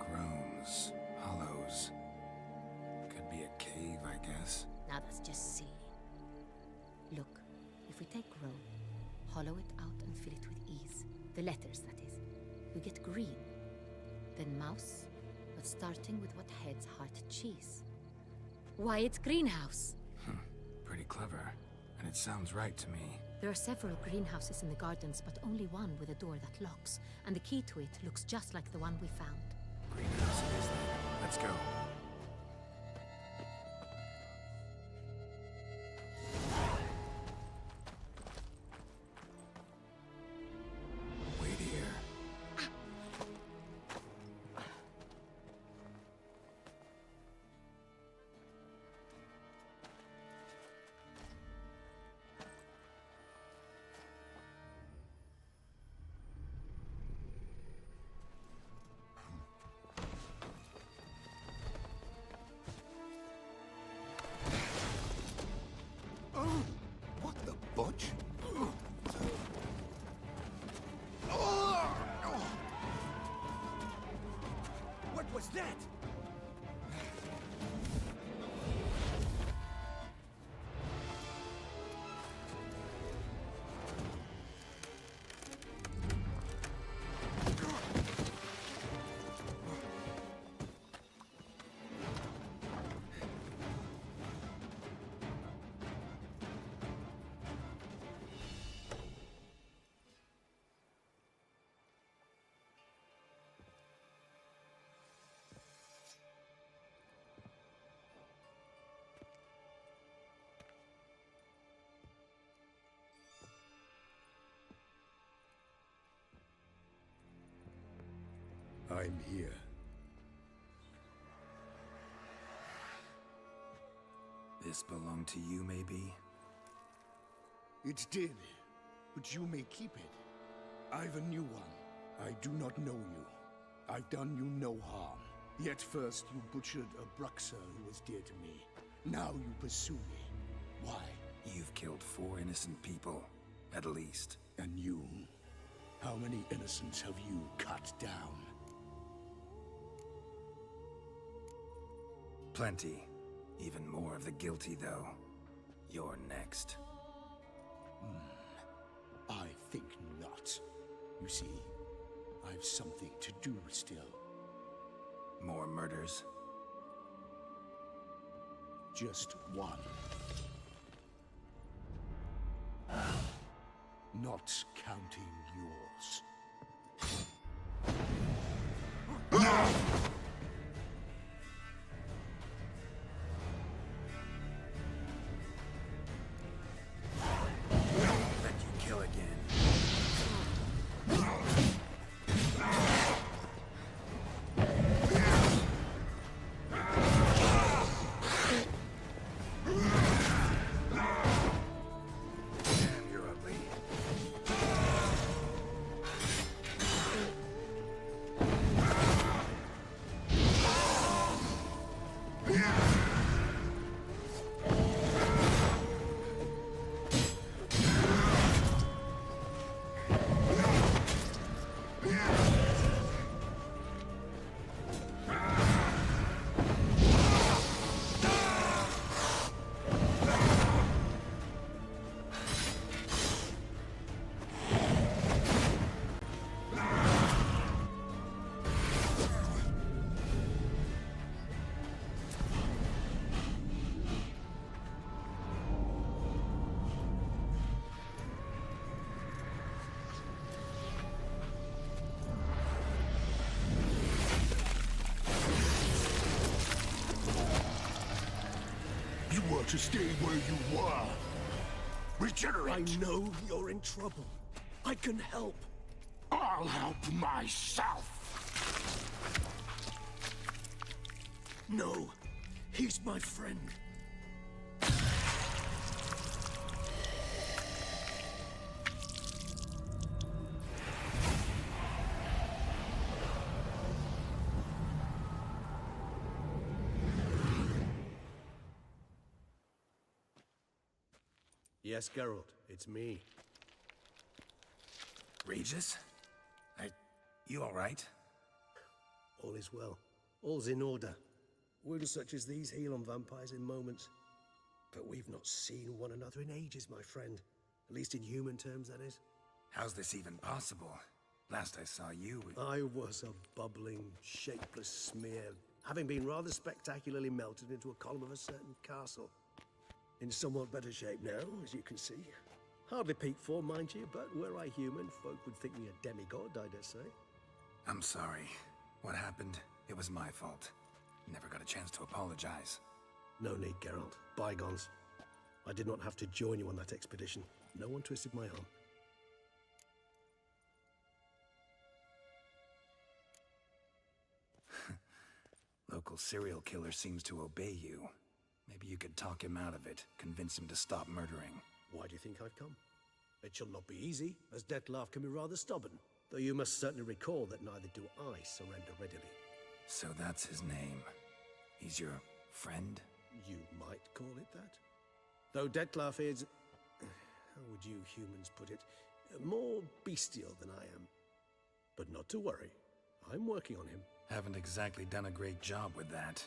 Speaker 2: Groans, hollows. Could be a cave, I guess.
Speaker 9: Now that's just silly. Look, if we take groan, hollow it out and fill it with ease, the letters, that is, we get green. Then mouse, but starting with what heads hard cheese. Why, it's greenhouse!
Speaker 2: Pretty clever. And it sounds right to me.
Speaker 9: There are several greenhouses in the gardens, but only one with a door that locks, and the key to it looks just like the one we found.
Speaker 2: Greenhouse it is then. Let's go. Wait here.
Speaker 11: I'm here.
Speaker 2: This belonged to you, maybe?
Speaker 11: It did, but you may keep it. I've a new one. I do not know you. I've done you no harm. Yet first you butchered a Bruxa who was dear to me. Now you pursue me. Why?
Speaker 2: You've killed 4 innocent people, at least.
Speaker 11: And you? How many innocents have you cut down?
Speaker 2: Plenty. Even more of the guilty, though. You're next.
Speaker 11: I think not. You see, I've something to do still.
Speaker 2: More murders?
Speaker 11: Just one. Not counting yours.
Speaker 2: Let you kill again. Damn, you're ugly.
Speaker 11: You were to stay where you were. Regenerate.
Speaker 13: I know you're in trouble. I can help.
Speaker 11: I'll help myself.
Speaker 13: No, he's my friend.
Speaker 10: Yes, Geralt, it's me.
Speaker 2: Regis? You alright?
Speaker 10: All is well. All's in order. Wounds such as these heal on vampires in moments. But we've not seen one another in ages, my friend. At least in human terms, that is.
Speaker 2: How's this even possible? Last I saw you...
Speaker 10: I was a bubbling, shapeless smear, having been rather spectacularly melted into a column of a certain castle. In somewhat better shape now, as you can see. Hardly peak form, mind you, but were I human, folk would think me a demigod, I dare say.
Speaker 2: I'm sorry. What happened? It was my fault. Never got a chance to apologize.
Speaker 10: No need, Geralt. Bygones. I did not have to join you on that expedition. No one twisted my arm.
Speaker 2: Local serial killer seems to obey you. Maybe you could talk him out of it, convince him to stop murdering.
Speaker 10: Why do you think I've come? It shall not be easy, as Dettlaff can be rather stubborn. Though you must certainly recall that neither do I surrender readily.
Speaker 2: So that's his name. He's your friend?
Speaker 10: You might call it that. Though Dettlaff is... how would you humans put it? More bestial than I am. But not to worry. I'm working on him.
Speaker 2: Haven't exactly done a great job with that.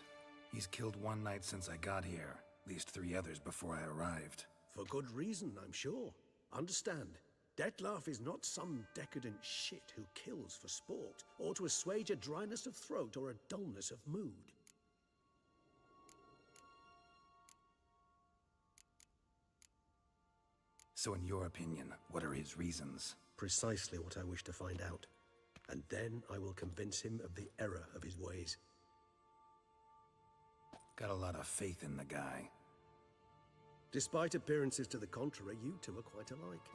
Speaker 2: He's killed one knight since I got here. At least 3 others before I arrived.
Speaker 10: For good reason, I'm sure. Understand, Dettlaff is not some decadent shit who kills for sport, or to assuage a dryness of throat or a dullness of mood.
Speaker 2: So in your opinion, what are his reasons?
Speaker 10: Precisely what I wish to find out. And then I will convince him of the error of his ways.
Speaker 2: Got a lot of faith in the guy.
Speaker 10: Despite appearances to the contrary, you two are quite alike.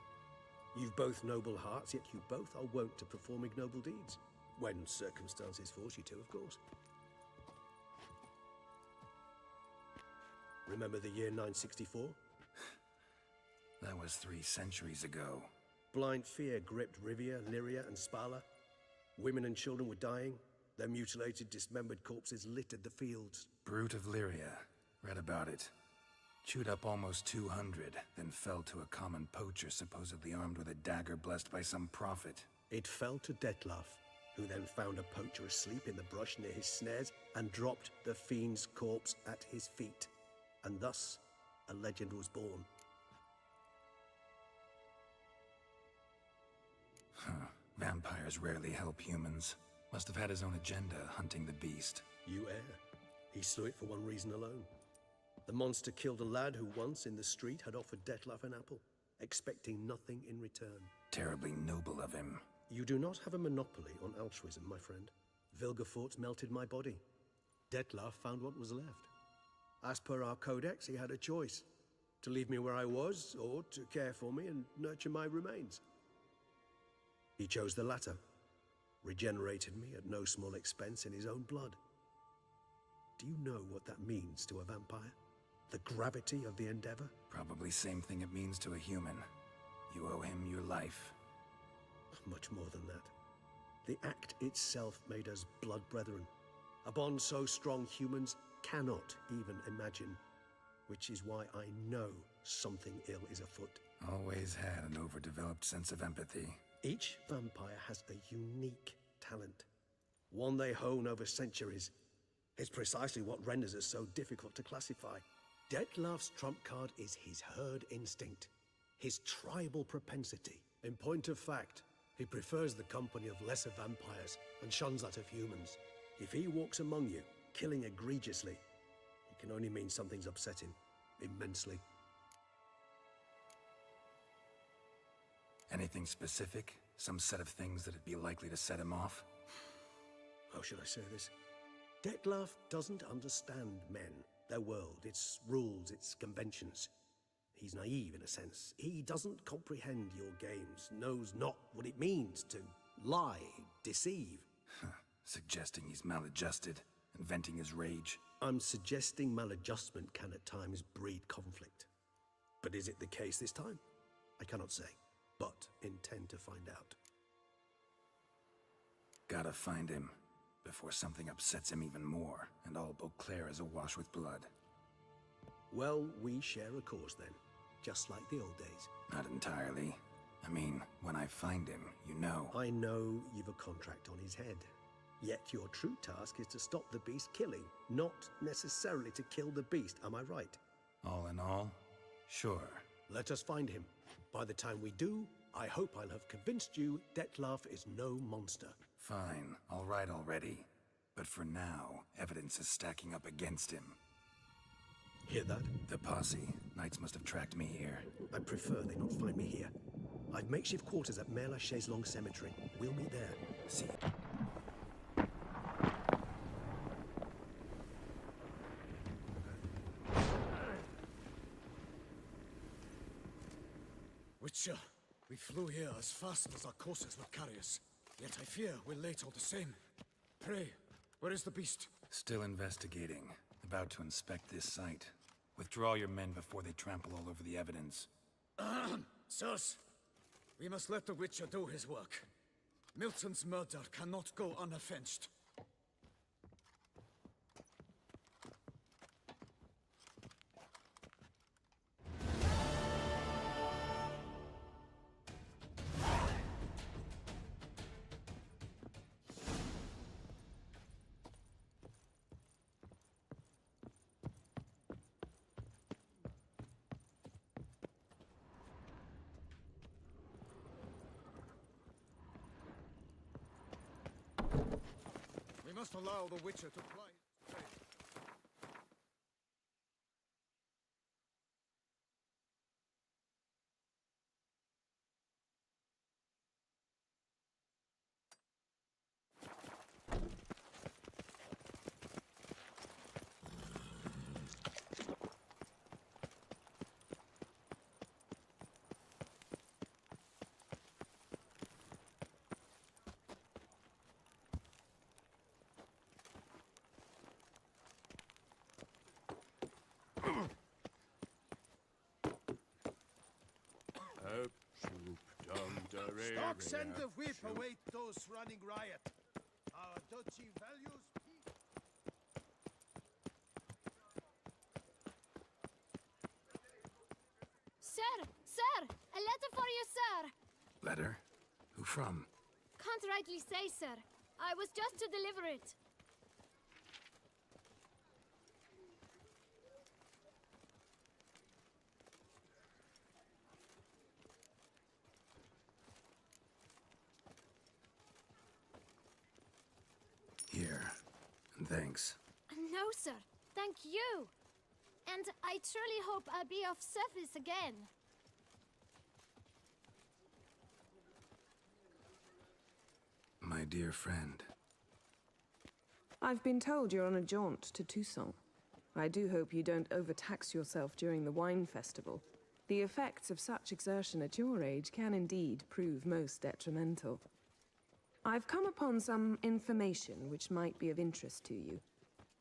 Speaker 10: You've both noble hearts, yet you both are wont to perform ignoble deeds. When circumstances force you to, of course. Remember the year 964?
Speaker 2: That was 3 centuries ago.
Speaker 10: Blind fear gripped Rivia, Lyria, and Spala. Women and children were dying. Their mutilated, dismembered corpses littered the fields.
Speaker 2: Brute of Lyria. Read about it. Chewed up almost 200, then fell to a common poacher supposedly armed with a dagger blessed by some prophet.
Speaker 10: It fell to Dettlaff, who then found a poacher asleep in the brush near his snares and dropped the fiend's corpse at his feet. And thus, a legend was born.
Speaker 2: Huh. Vampires rarely help humans. Must have had his own agenda, hunting the beast.
Speaker 10: You err. He slew it for one reason alone. The monster killed a lad who once, in the street, had offered Dettlaff an apple, expecting nothing in return.
Speaker 2: Terribly noble of him.
Speaker 10: You do not have a monopoly on altruism, my friend. Vilgefortz melted my body. Dettlaff found what was left. As per our codex, he had a choice. To leave me where I was, or to care for me and nurture my remains. He chose the latter. Regenerated me at no small expense in his own blood. Do you know what that means to a vampire? The gravity of the endeavor?
Speaker 2: Probably same thing it means to a human. You owe him your life.
Speaker 10: Much more than that. The act itself made us blood brethren. A bond so strong humans cannot even imagine. Which is why I know something ill is afoot.
Speaker 2: Always had an overdeveloped sense of empathy.
Speaker 10: Each vampire has a unique talent. One they hone over centuries. It's precisely what renders us so difficult to classify. Dettlaff's trump card is his herd instinct. His tribal propensity. In point of fact, he prefers the company of lesser vampires and shuns that of humans. If he walks among you, killing egregiously, it can only mean something's upset him immensely.
Speaker 2: Anything specific? Some set of things that'd be likely to set him off?
Speaker 10: How should I say this? Dettlaff doesn't understand men, their world, its rules, its conventions. He's naive in a sense. He doesn't comprehend your games, knows not what it means to lie, deceive.
Speaker 2: Suggesting he's maladjusted, and venting his rage.
Speaker 10: I'm suggesting maladjustment can at times breed conflict. But is it the case this time? I cannot say, but intend to find out.
Speaker 2: Gotta find him, before something upsets him even more, and all Beauclair is awash with blood.
Speaker 10: Well, we share a cause then, just like the old days.
Speaker 2: Not entirely. I mean, when I find him, you know.
Speaker 10: I know you've a contract on his head. Yet your true task is to stop the beast killing, not necessarily to kill the beast, am I right?
Speaker 2: All in all, sure.
Speaker 10: Let us find him. By the time we do, I hope I'll have convinced you Dettlaff is no monster.
Speaker 2: Fine, all right already. But for now, evidence is stacking up against him.
Speaker 10: Hear that?
Speaker 2: The posse. Knights must have tracked me here.
Speaker 10: I prefer they not find me here. I've makeshift quarters at Mère Lachaise Long Cemetery. We'll meet there.
Speaker 2: See.
Speaker 6: Witcher, we flew here as fast as our courses would carry us. Yet I fear we're late all the same. Pray, where is the beast?
Speaker 2: Still investigating. About to inspect this site. Withdraw your men before they trample all over the evidence.
Speaker 6: Sirs, we must let the Witcher do his work. Milton's murder cannot go unavenged. We must allow the Witcher to ply his trade. Stock send the whip await those running riot. Our duchy values peace.
Speaker 14: Sir! Sir! A letter for you, sir!
Speaker 2: Letter? Who from?
Speaker 14: Can't rightly say, sir. I was just to deliver it.
Speaker 2: Here. And thanks.
Speaker 14: No, sir. Thank you. And I truly hope I'll be of service again.
Speaker 2: My dear friend.
Speaker 15: I've been told you're on a jaunt to Toussaint. I do hope you don't overtax yourself during the wine festival. The effects of such exertion at your age can indeed prove most detrimental. I've come upon some information which might be of interest to you.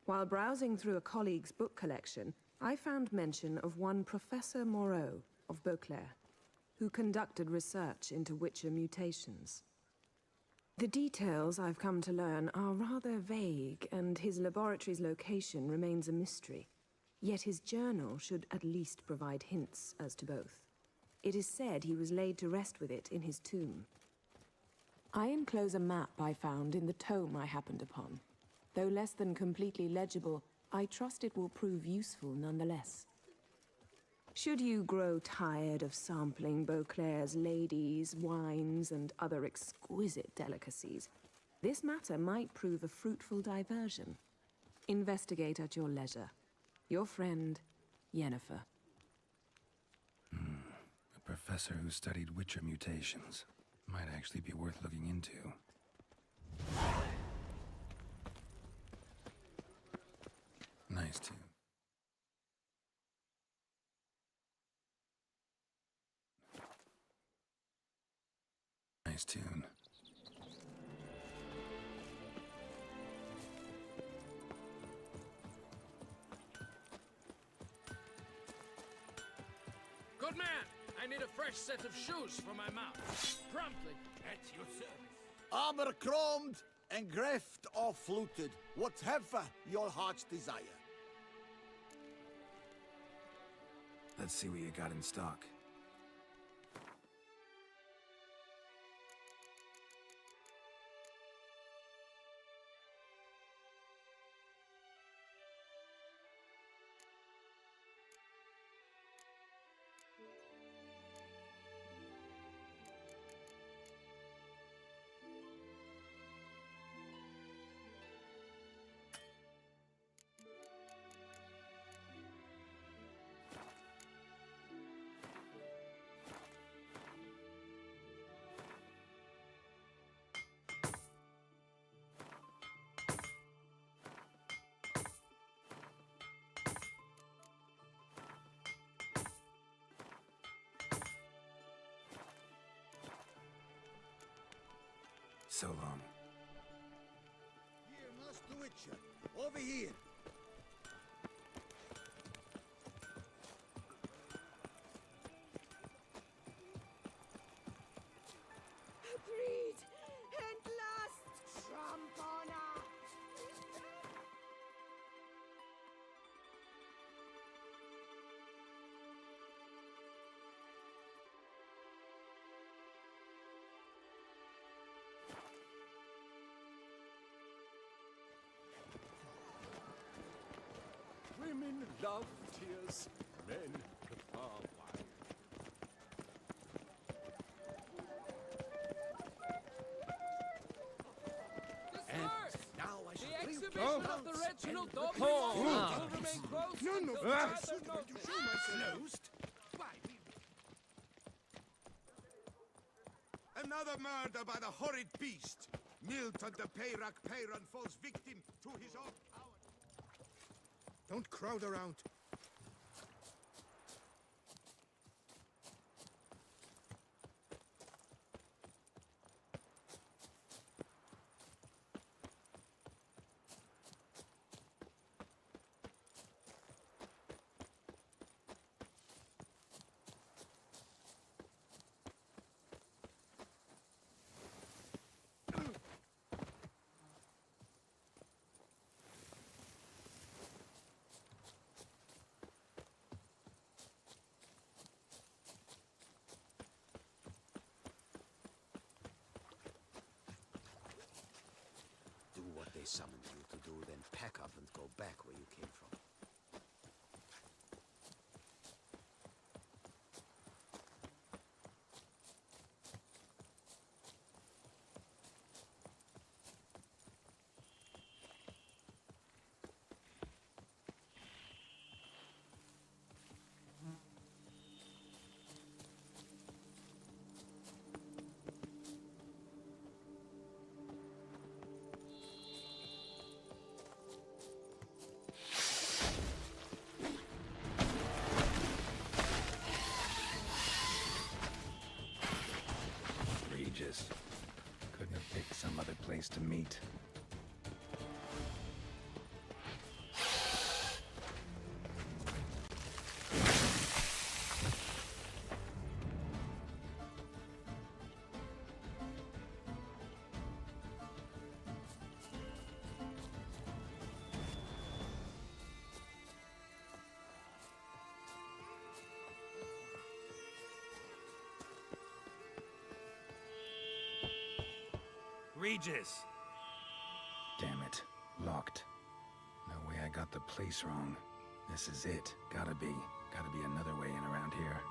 Speaker 15: While browsing through a colleague's book collection, I found mention of one Professor Moreau of Beauclair, who conducted research into Witcher mutations. The details I've come to learn are rather vague, and his laboratory's location remains a mystery. Yet his journal should at least provide hints as to both. It is said he was laid to rest with it in his tomb. I enclose a map I found in the tome I happened upon. Though less than completely legible, I trust it will prove useful nonetheless. Should you grow tired of sampling Beauclair's ladies, wines, and other exquisite delicacies, this matter might prove a fruitful diversion. Investigate at your leisure. Your friend, Yennefer.
Speaker 2: A professor who studied Witcher mutations. Might actually be worth looking into. Nice tune. Nice tune.
Speaker 4: Good man! I need a fresh set of shoes for my mount. Promptly.
Speaker 8: At your service.
Speaker 16: Armor chromed and greft or fluted, whatever your heart's desire.
Speaker 2: Let's see what you got in stock. So long.
Speaker 16: Here, Master Witcher. Over here.
Speaker 5: Agreed! And last, Trombona!
Speaker 13: Women love tears, men prefer wine.
Speaker 4: Now
Speaker 13: I
Speaker 4: the
Speaker 13: shall
Speaker 4: exhibition of the Reginald Dobby
Speaker 13: Oh.
Speaker 4: will remain closed
Speaker 13: None
Speaker 4: until
Speaker 13: of
Speaker 4: further
Speaker 13: this is going to
Speaker 4: notice.
Speaker 13: show myself.
Speaker 11: Closed? Why? Another murder by the horrid beast. Milton the Peyrac Peyron falls victim to his own power. Don't crowd around.
Speaker 17: summoned you to do than pack up and go back where you came from.
Speaker 2: Couldn't have picked some other place to meet.
Speaker 8: Regis!
Speaker 2: Damn it. Locked. No way I got the place wrong. This is it. Gotta be another way in around here.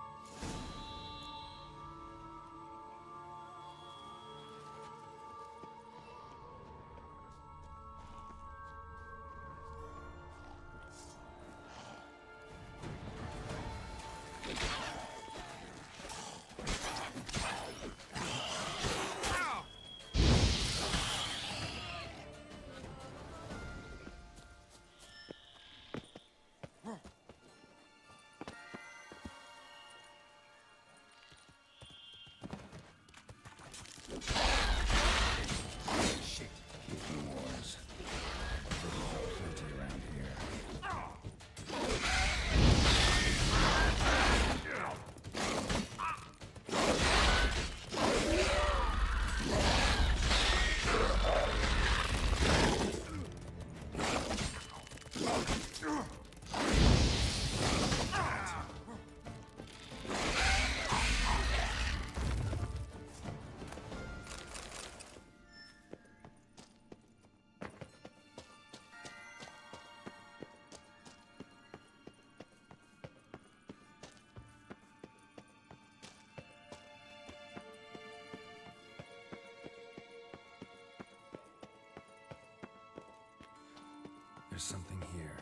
Speaker 2: There's something here.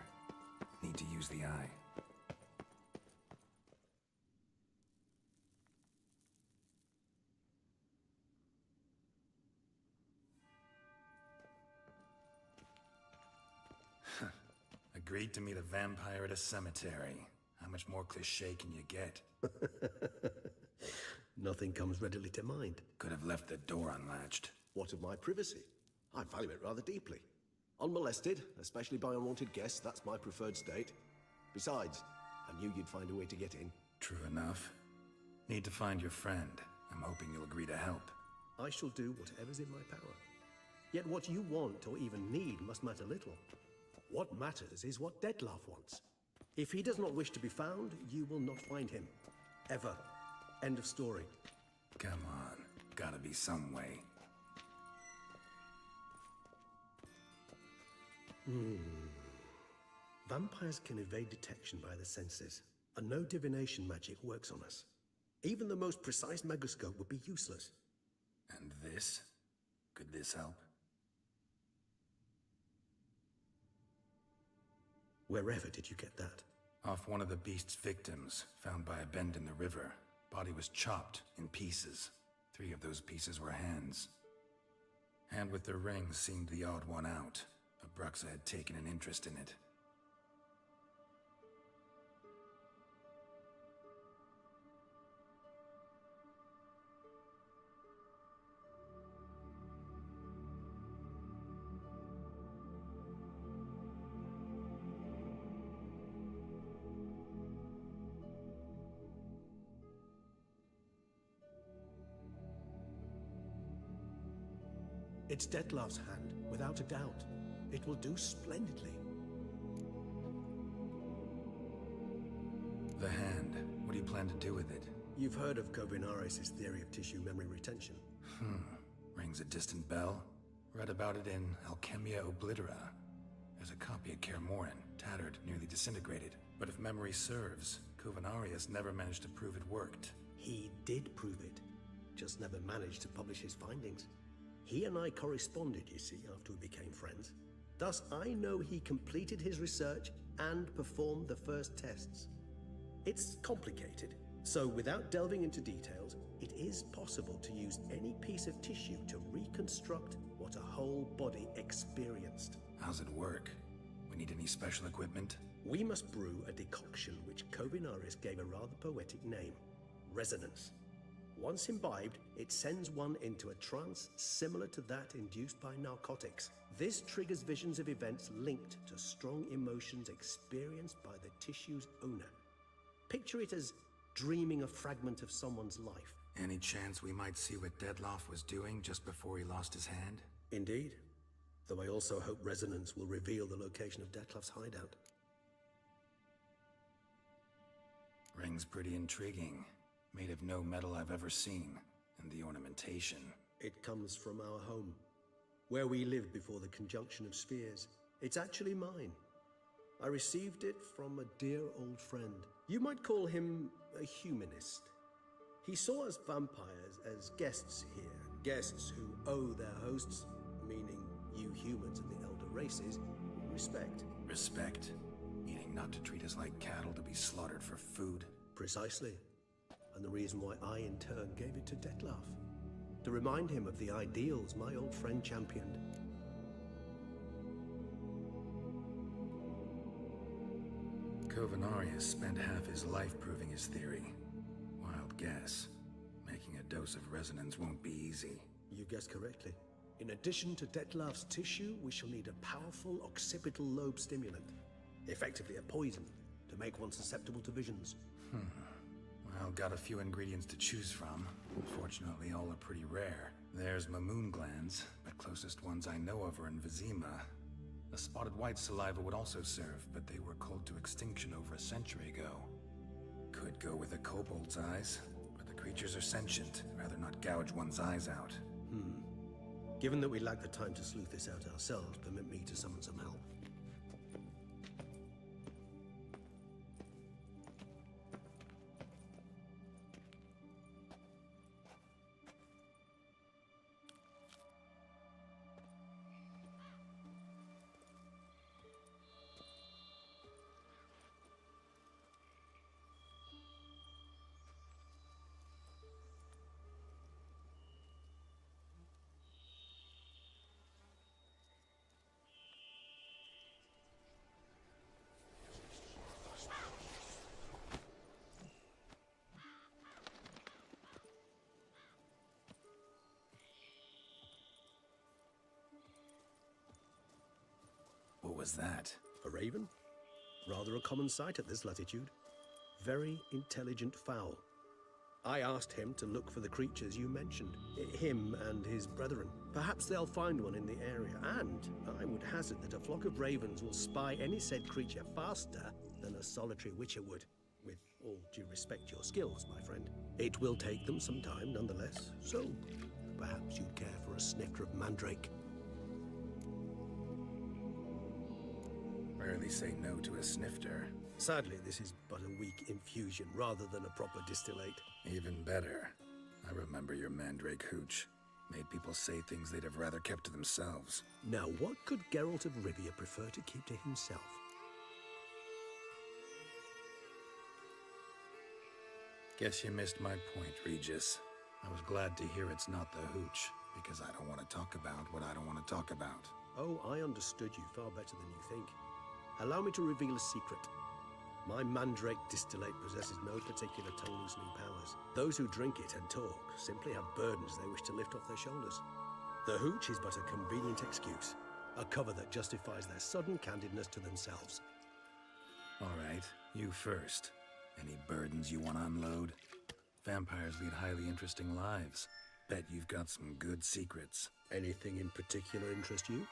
Speaker 2: Need to use the eye. Agreed to meet a vampire at a cemetery. How much more cliché can you get?
Speaker 10: Nothing comes readily to mind.
Speaker 2: Could have left the door unlatched.
Speaker 10: What of my privacy? I value it rather deeply. Unmolested, especially by unwanted guests, that's my preferred state. Besides, I knew you'd find a way to get in.
Speaker 2: True enough. Need to find your friend. I'm hoping you'll agree to help.
Speaker 10: I shall do whatever's in my power. Yet what you want or even need must matter little. What matters is what Dettlaff wants. If he does not wish to be found, you will not find him. Ever. End of story.
Speaker 2: Come on. Gotta be some way.
Speaker 10: Vampires can evade detection by the senses, and no divination magic works on us. Even the most precise megascope would be useless.
Speaker 2: And this? Could this help?
Speaker 10: Wherever did you get that?
Speaker 2: Off one of the beast's victims, found by a bend in the river. Body was chopped in pieces. 3 of those pieces were hands. Hand with the ring seemed the odd one out. Abruxa had taken an interest in it.
Speaker 10: It's Dettlaff's hand, without a doubt. It will do splendidly.
Speaker 2: The hand. What do you plan to do with it?
Speaker 10: You've heard of Kovinaris' theory of tissue memory retention.
Speaker 2: Rings a distant bell? Read about it in Alchemia Oblitera. There's a copy of Kaer Morhen, tattered, nearly disintegrated. But if memory serves, Covenarius never managed to prove it worked.
Speaker 10: He did prove it, just never managed to publish his findings. He and I corresponded, you see, after we became friends. Thus, I know he completed his research and performed the first tests. It's complicated, so without delving into details, it is possible to use any piece of tissue to reconstruct what a whole body experienced.
Speaker 2: How's it work? We need any special equipment?
Speaker 10: We must brew a decoction which Covenarius gave a rather poetic name, resonance. Once imbibed, it sends one into a trance similar to that induced by narcotics. This triggers visions of events linked to strong emotions experienced by the tissue's owner. Picture it as dreaming a fragment of someone's life.
Speaker 2: Any chance we might see what Dettlaff was doing just before he lost his hand?
Speaker 10: Indeed. Though I also hope resonance will reveal the location of Dettlaff's hideout.
Speaker 2: Ring's pretty intriguing. Made of no metal I've ever seen. And the ornamentation.
Speaker 10: It comes from our home, where we lived before the conjunction of spheres. It's actually mine. I received it from a dear old friend. You might call him a humanist. He saw us vampires as guests here, guests who owe their hosts, meaning you humans and the elder races, respect.
Speaker 2: Respect? Meaning not to treat us like cattle to be slaughtered for food?
Speaker 10: Precisely. And the reason why I in turn gave it to Dettlaff. To remind him of the ideals my old friend championed.
Speaker 2: Covenarius spent half his life proving his theory. Wild guess. Making a dose of resonance won't be easy.
Speaker 10: You guessed correctly. In addition to Dettlaff's tissue, we shall need a powerful occipital lobe stimulant. Effectively a poison, to make one susceptible to visions.
Speaker 2: Well, got a few ingredients to choose from. Unfortunately, all are pretty rare. There's Mamoon glands, but closest ones I know of are in Vizima. A spotted white saliva would also serve, but they were culled to extinction over a century ago. Could go with a kobold's eyes, but the creatures are sentient. Rather not gouge one's eyes out.
Speaker 10: Given that we lack the time to sleuth this out ourselves, permit me to summon some help.
Speaker 2: What was that?
Speaker 10: A raven? Rather a common sight at this latitude. Very intelligent fowl. I asked him to look for the creatures you mentioned. Him and his brethren. Perhaps they'll find one in the area, and I would hazard that a flock of ravens will spy any said creature faster than a solitary witcher would. With all due respect to your skills, my friend. It will take them some time, nonetheless, so perhaps you'd care for a snifter of mandrake.
Speaker 2: Rarely say no to a snifter.
Speaker 10: Sadly, this is but a weak infusion rather than a proper distillate.
Speaker 2: Even better. I remember your mandrake hooch. Made people say things they'd have rather kept to themselves.
Speaker 10: Now, what could Geralt of Rivia prefer to keep to himself?
Speaker 2: Guess you missed my point, Regis. I was glad to hear it's not the hooch, because I don't want to talk about what I don't want to talk about.
Speaker 10: Oh, I understood you far better than you think. Allow me to reveal a secret. My mandrake distillate possesses no particular tongue-loosening powers. Those who drink it and talk simply have burdens they wish to lift off their shoulders. The hooch is but a convenient excuse, a cover that justifies their sudden candidness to themselves.
Speaker 2: All right, you first. Any burdens you want to unload? Vampires lead highly interesting lives. Bet you've got some good secrets.
Speaker 10: Anything in particular interest you?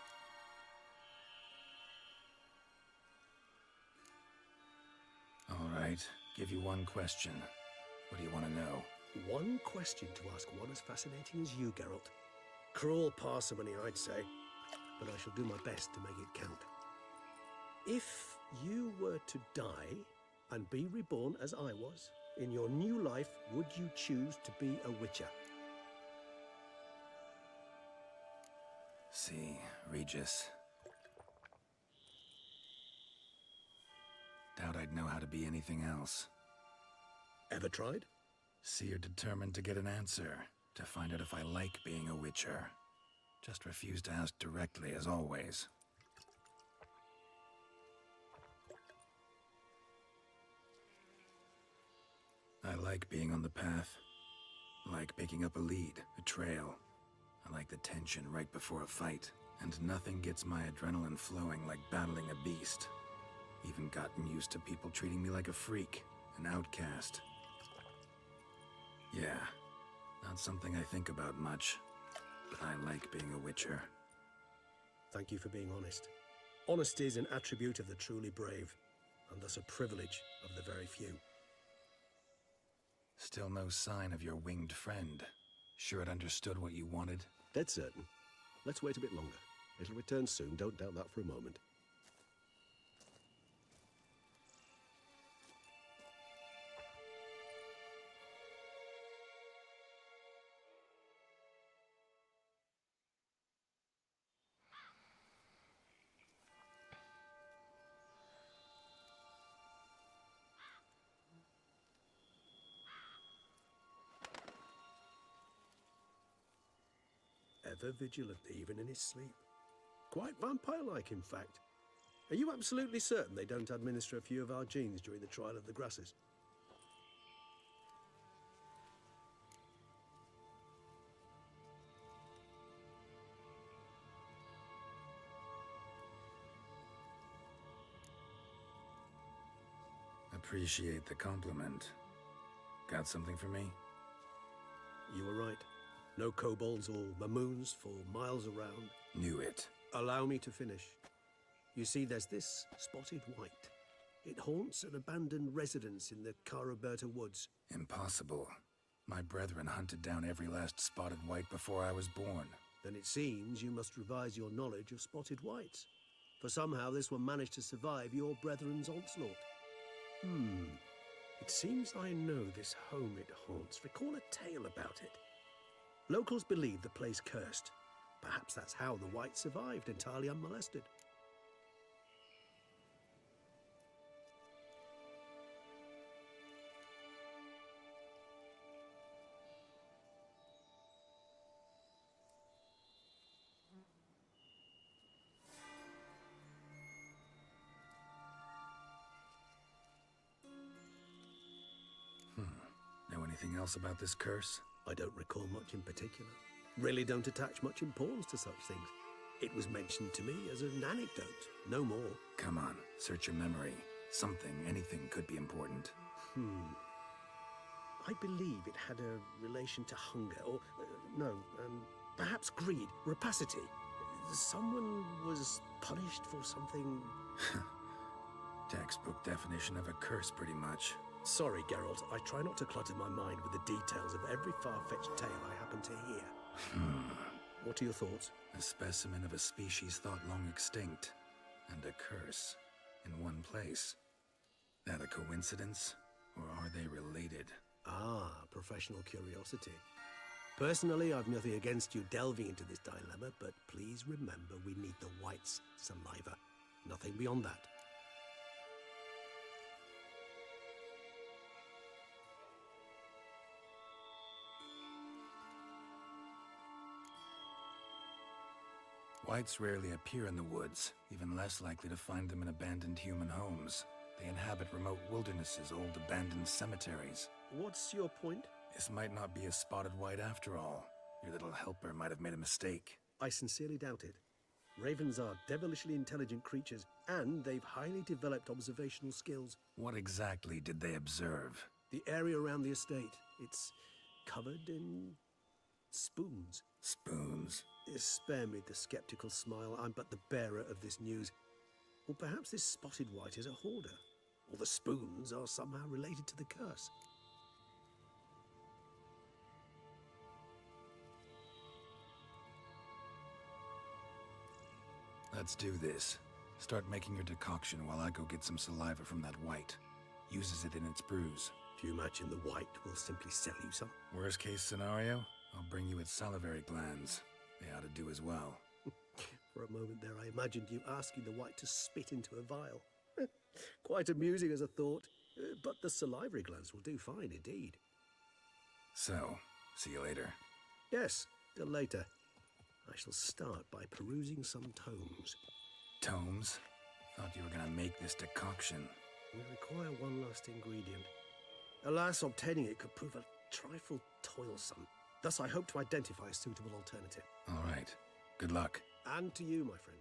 Speaker 2: All right, give you one question. What do you want to know?
Speaker 10: One question to ask one as fascinating as you, Geralt. Cruel parsimony, I'd say, but I shall do my best to make it count. If you were to die and be reborn as I was, in your new life, would you choose to be a witcher?
Speaker 2: See, Regis. Doubt I'd know how to be anything else.
Speaker 10: Ever tried?
Speaker 2: See, you're determined to get an answer, to find out if I like being a witcher. Just refuse to ask directly, as always. I like being on the path. Like picking up a lead, a trail. I like the tension right before a fight. And nothing gets my adrenaline flowing like battling a beast. Even gotten used to people treating me like a freak, an outcast. Yeah, not something I think about much, but I like being a witcher.
Speaker 10: Thank you for being honest. Honesty is an attribute of the truly brave, and thus a privilege of the very few.
Speaker 2: Still no sign of your winged friend. Sure it understood what you wanted?
Speaker 10: Dead certain. Let's wait a bit longer. It'll return soon, don't doubt that for a moment. Ever vigilant, even in his sleep. Quite vampire-like, in fact. Are you absolutely certain they don't administer a few of our genes during the trial of the grasses?
Speaker 2: Appreciate the compliment. Got something for me?
Speaker 10: You were right. No kobolds or mamoons for miles around.
Speaker 2: Knew it.
Speaker 10: Allow me to finish. You see, there's this spotted white. It haunts an abandoned residence in the Caraberta woods.
Speaker 2: Impossible. My brethren hunted down every last spotted white before I was born.
Speaker 10: Then it seems you must revise your knowledge of spotted whites. For somehow this one managed to survive your brethren's onslaught. It seems I know this home it haunts. Recall a tale about it. Locals believe the place cursed. Perhaps that's how the whites survived entirely unmolested.
Speaker 2: Know anything else about this curse?
Speaker 10: I don't recall much in particular. Really don't attach much importance to such things. It was mentioned to me as an anecdote, no more.
Speaker 2: Come on, search your memory. Something, anything could be important.
Speaker 10: I believe it had a relation to hunger, or, perhaps greed, rapacity. Someone was punished for something...
Speaker 2: Textbook definition of a curse, pretty much.
Speaker 10: Sorry, Geralt. I try not to clutter my mind with the details of every far-fetched tale I happen to hear. What are your thoughts?
Speaker 2: A specimen of a species thought long extinct, and a curse in one place. That a coincidence, or are they related?
Speaker 10: Ah, professional curiosity. Personally, I've nothing against you delving into this dilemma, but please remember we need the whites' saliva. Nothing beyond that.
Speaker 2: Whites rarely appear in the woods, even less likely to find them in abandoned human homes. They inhabit remote wildernesses, old abandoned cemeteries.
Speaker 10: What's your point?
Speaker 2: This might not be a spotted white after all. Your little helper might have made a mistake.
Speaker 10: I sincerely doubt it. Ravens are devilishly intelligent creatures, and they've highly developed observational skills.
Speaker 2: What exactly did they observe?
Speaker 10: The area around the estate. It's covered in spoons.
Speaker 2: Spoons?
Speaker 10: Spare me the skeptical smile. I'm but the bearer of this news. Or perhaps this spotted white is a hoarder. Or the spoons are somehow related to the curse.
Speaker 2: Let's do this. Start making your decoction while I go get some saliva from that white. Uses it in its brews.
Speaker 10: If you imagine the white, we'll simply sell you some.
Speaker 2: Worst case scenario, I'll bring you its salivary glands. They ought to do as well.
Speaker 10: For a moment there, I imagined you asking the white to spit into a vial. Quite amusing as a thought, but the salivary glands will do fine indeed.
Speaker 2: So, see you later.
Speaker 10: Yes, till later. I shall start by perusing some tomes.
Speaker 2: Tomes? Thought you were gonna make this decoction.
Speaker 10: We require one last ingredient. Alas, obtaining it could prove a trifle toilsome. Thus, I hope to identify a suitable alternative.
Speaker 2: All right. Good luck.
Speaker 10: And to you, my friend.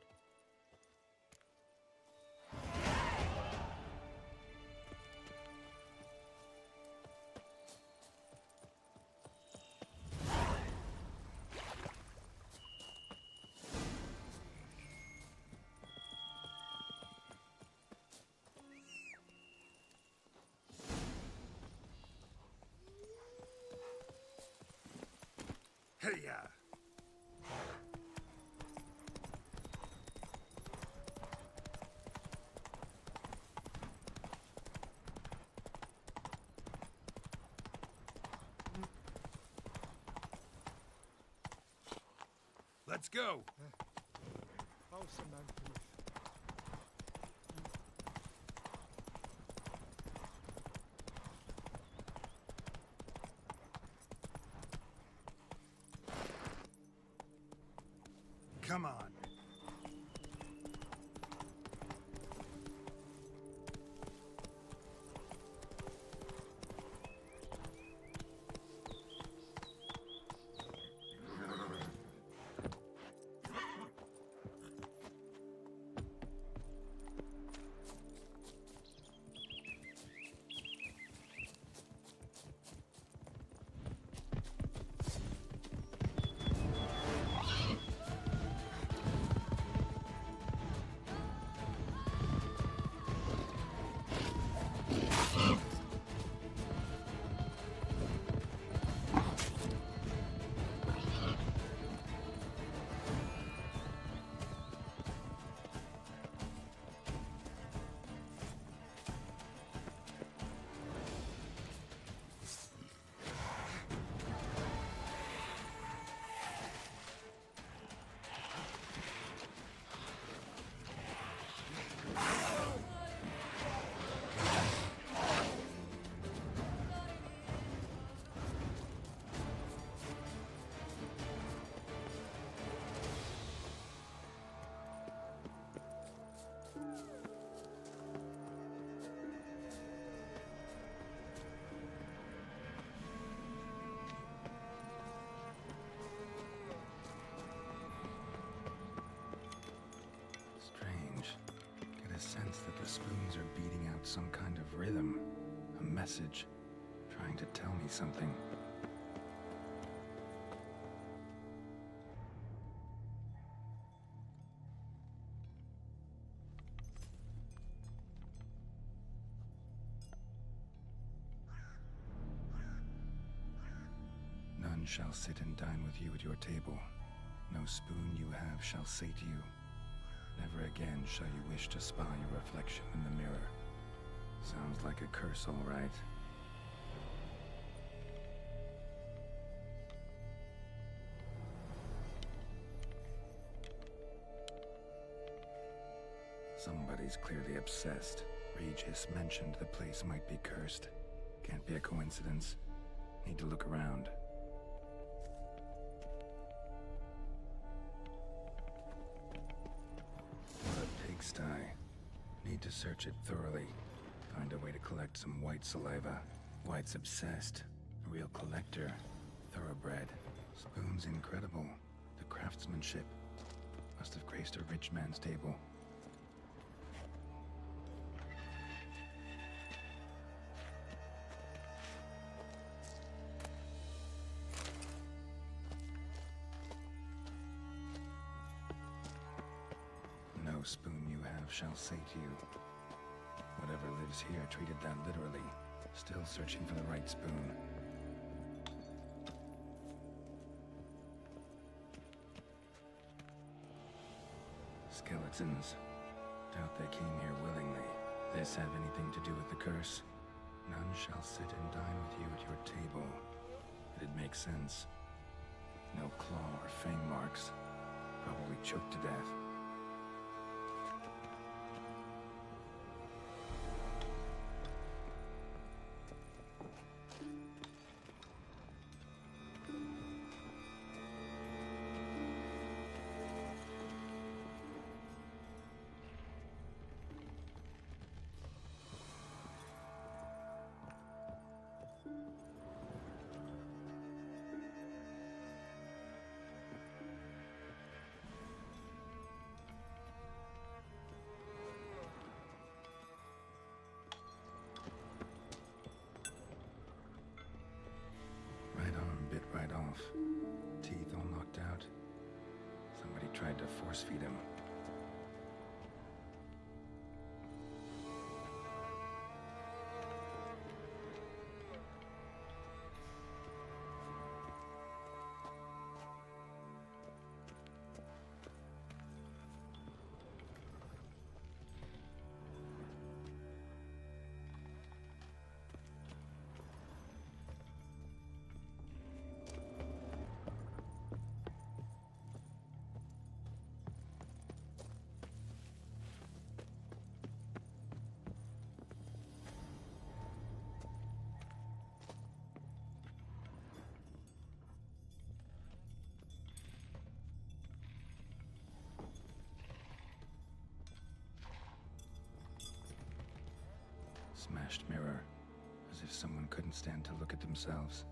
Speaker 2: Hey-ya! Let's go! Come on. Sense that the spoons are beating out some kind of rhythm, a message, trying to tell me something. None shall sit and dine with you at your table. No spoon you have shall sate you. Never again shall you wish to spy your reflection in the mirror. Sounds like a curse, all right. Somebody's clearly obsessed. Regis mentioned the place might be cursed. Can't be a coincidence. Need to look around. Pigsty. Need to search it thoroughly. Find a way to collect some white saliva. White's obsessed. A real collector. Thoroughbred. Spoon's incredible. The craftsmanship. Must have graced a rich man's table. No spoon you have shall sate you. Whatever lives here treated that literally. Still searching for the right spoon. Skeletons. Doubt they came here willingly. This have anything to do with the curse? None shall sit and dine with you at your table. It'd make sense. No claw or fang marks. Probably choked to death. Right off. Teeth all knocked out. Somebody tried to force feed him. Smashed mirror, as if someone couldn't stand to look at themselves.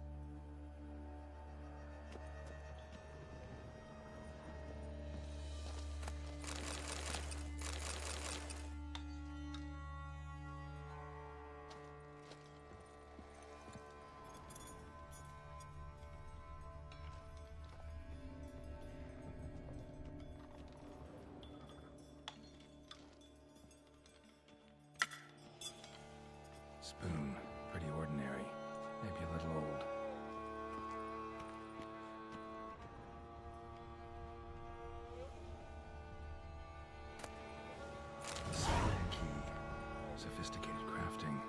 Speaker 2: Spoon, pretty ordinary, maybe a little old. Spider key, sophisticated crafting.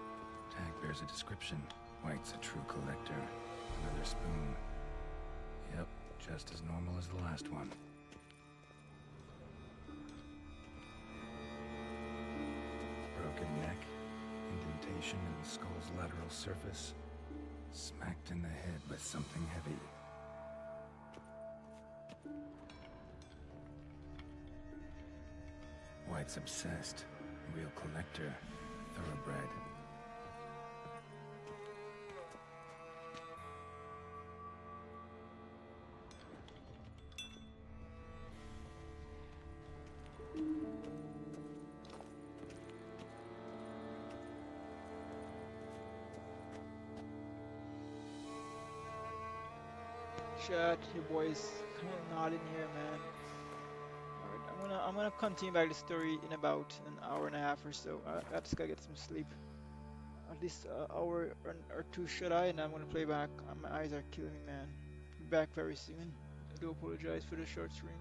Speaker 2: Tag bears a description. White's a true collector. Another spoon. Yep, just as normal as the last one. Broken neck. Indentation in the skull's lateral surface. Smacked in the head with something heavy. White's obsessed. Real collector. Thoroughbred.
Speaker 3: Chat, your boy's kind of not in here, man. Alright, I'm gonna continue back the story in about an hour and a half or so. I just gotta get some sleep. At least an hour or two should I, and I'm gonna play back. My eyes are killing me, man. Be back very soon. I do apologize for the short stream.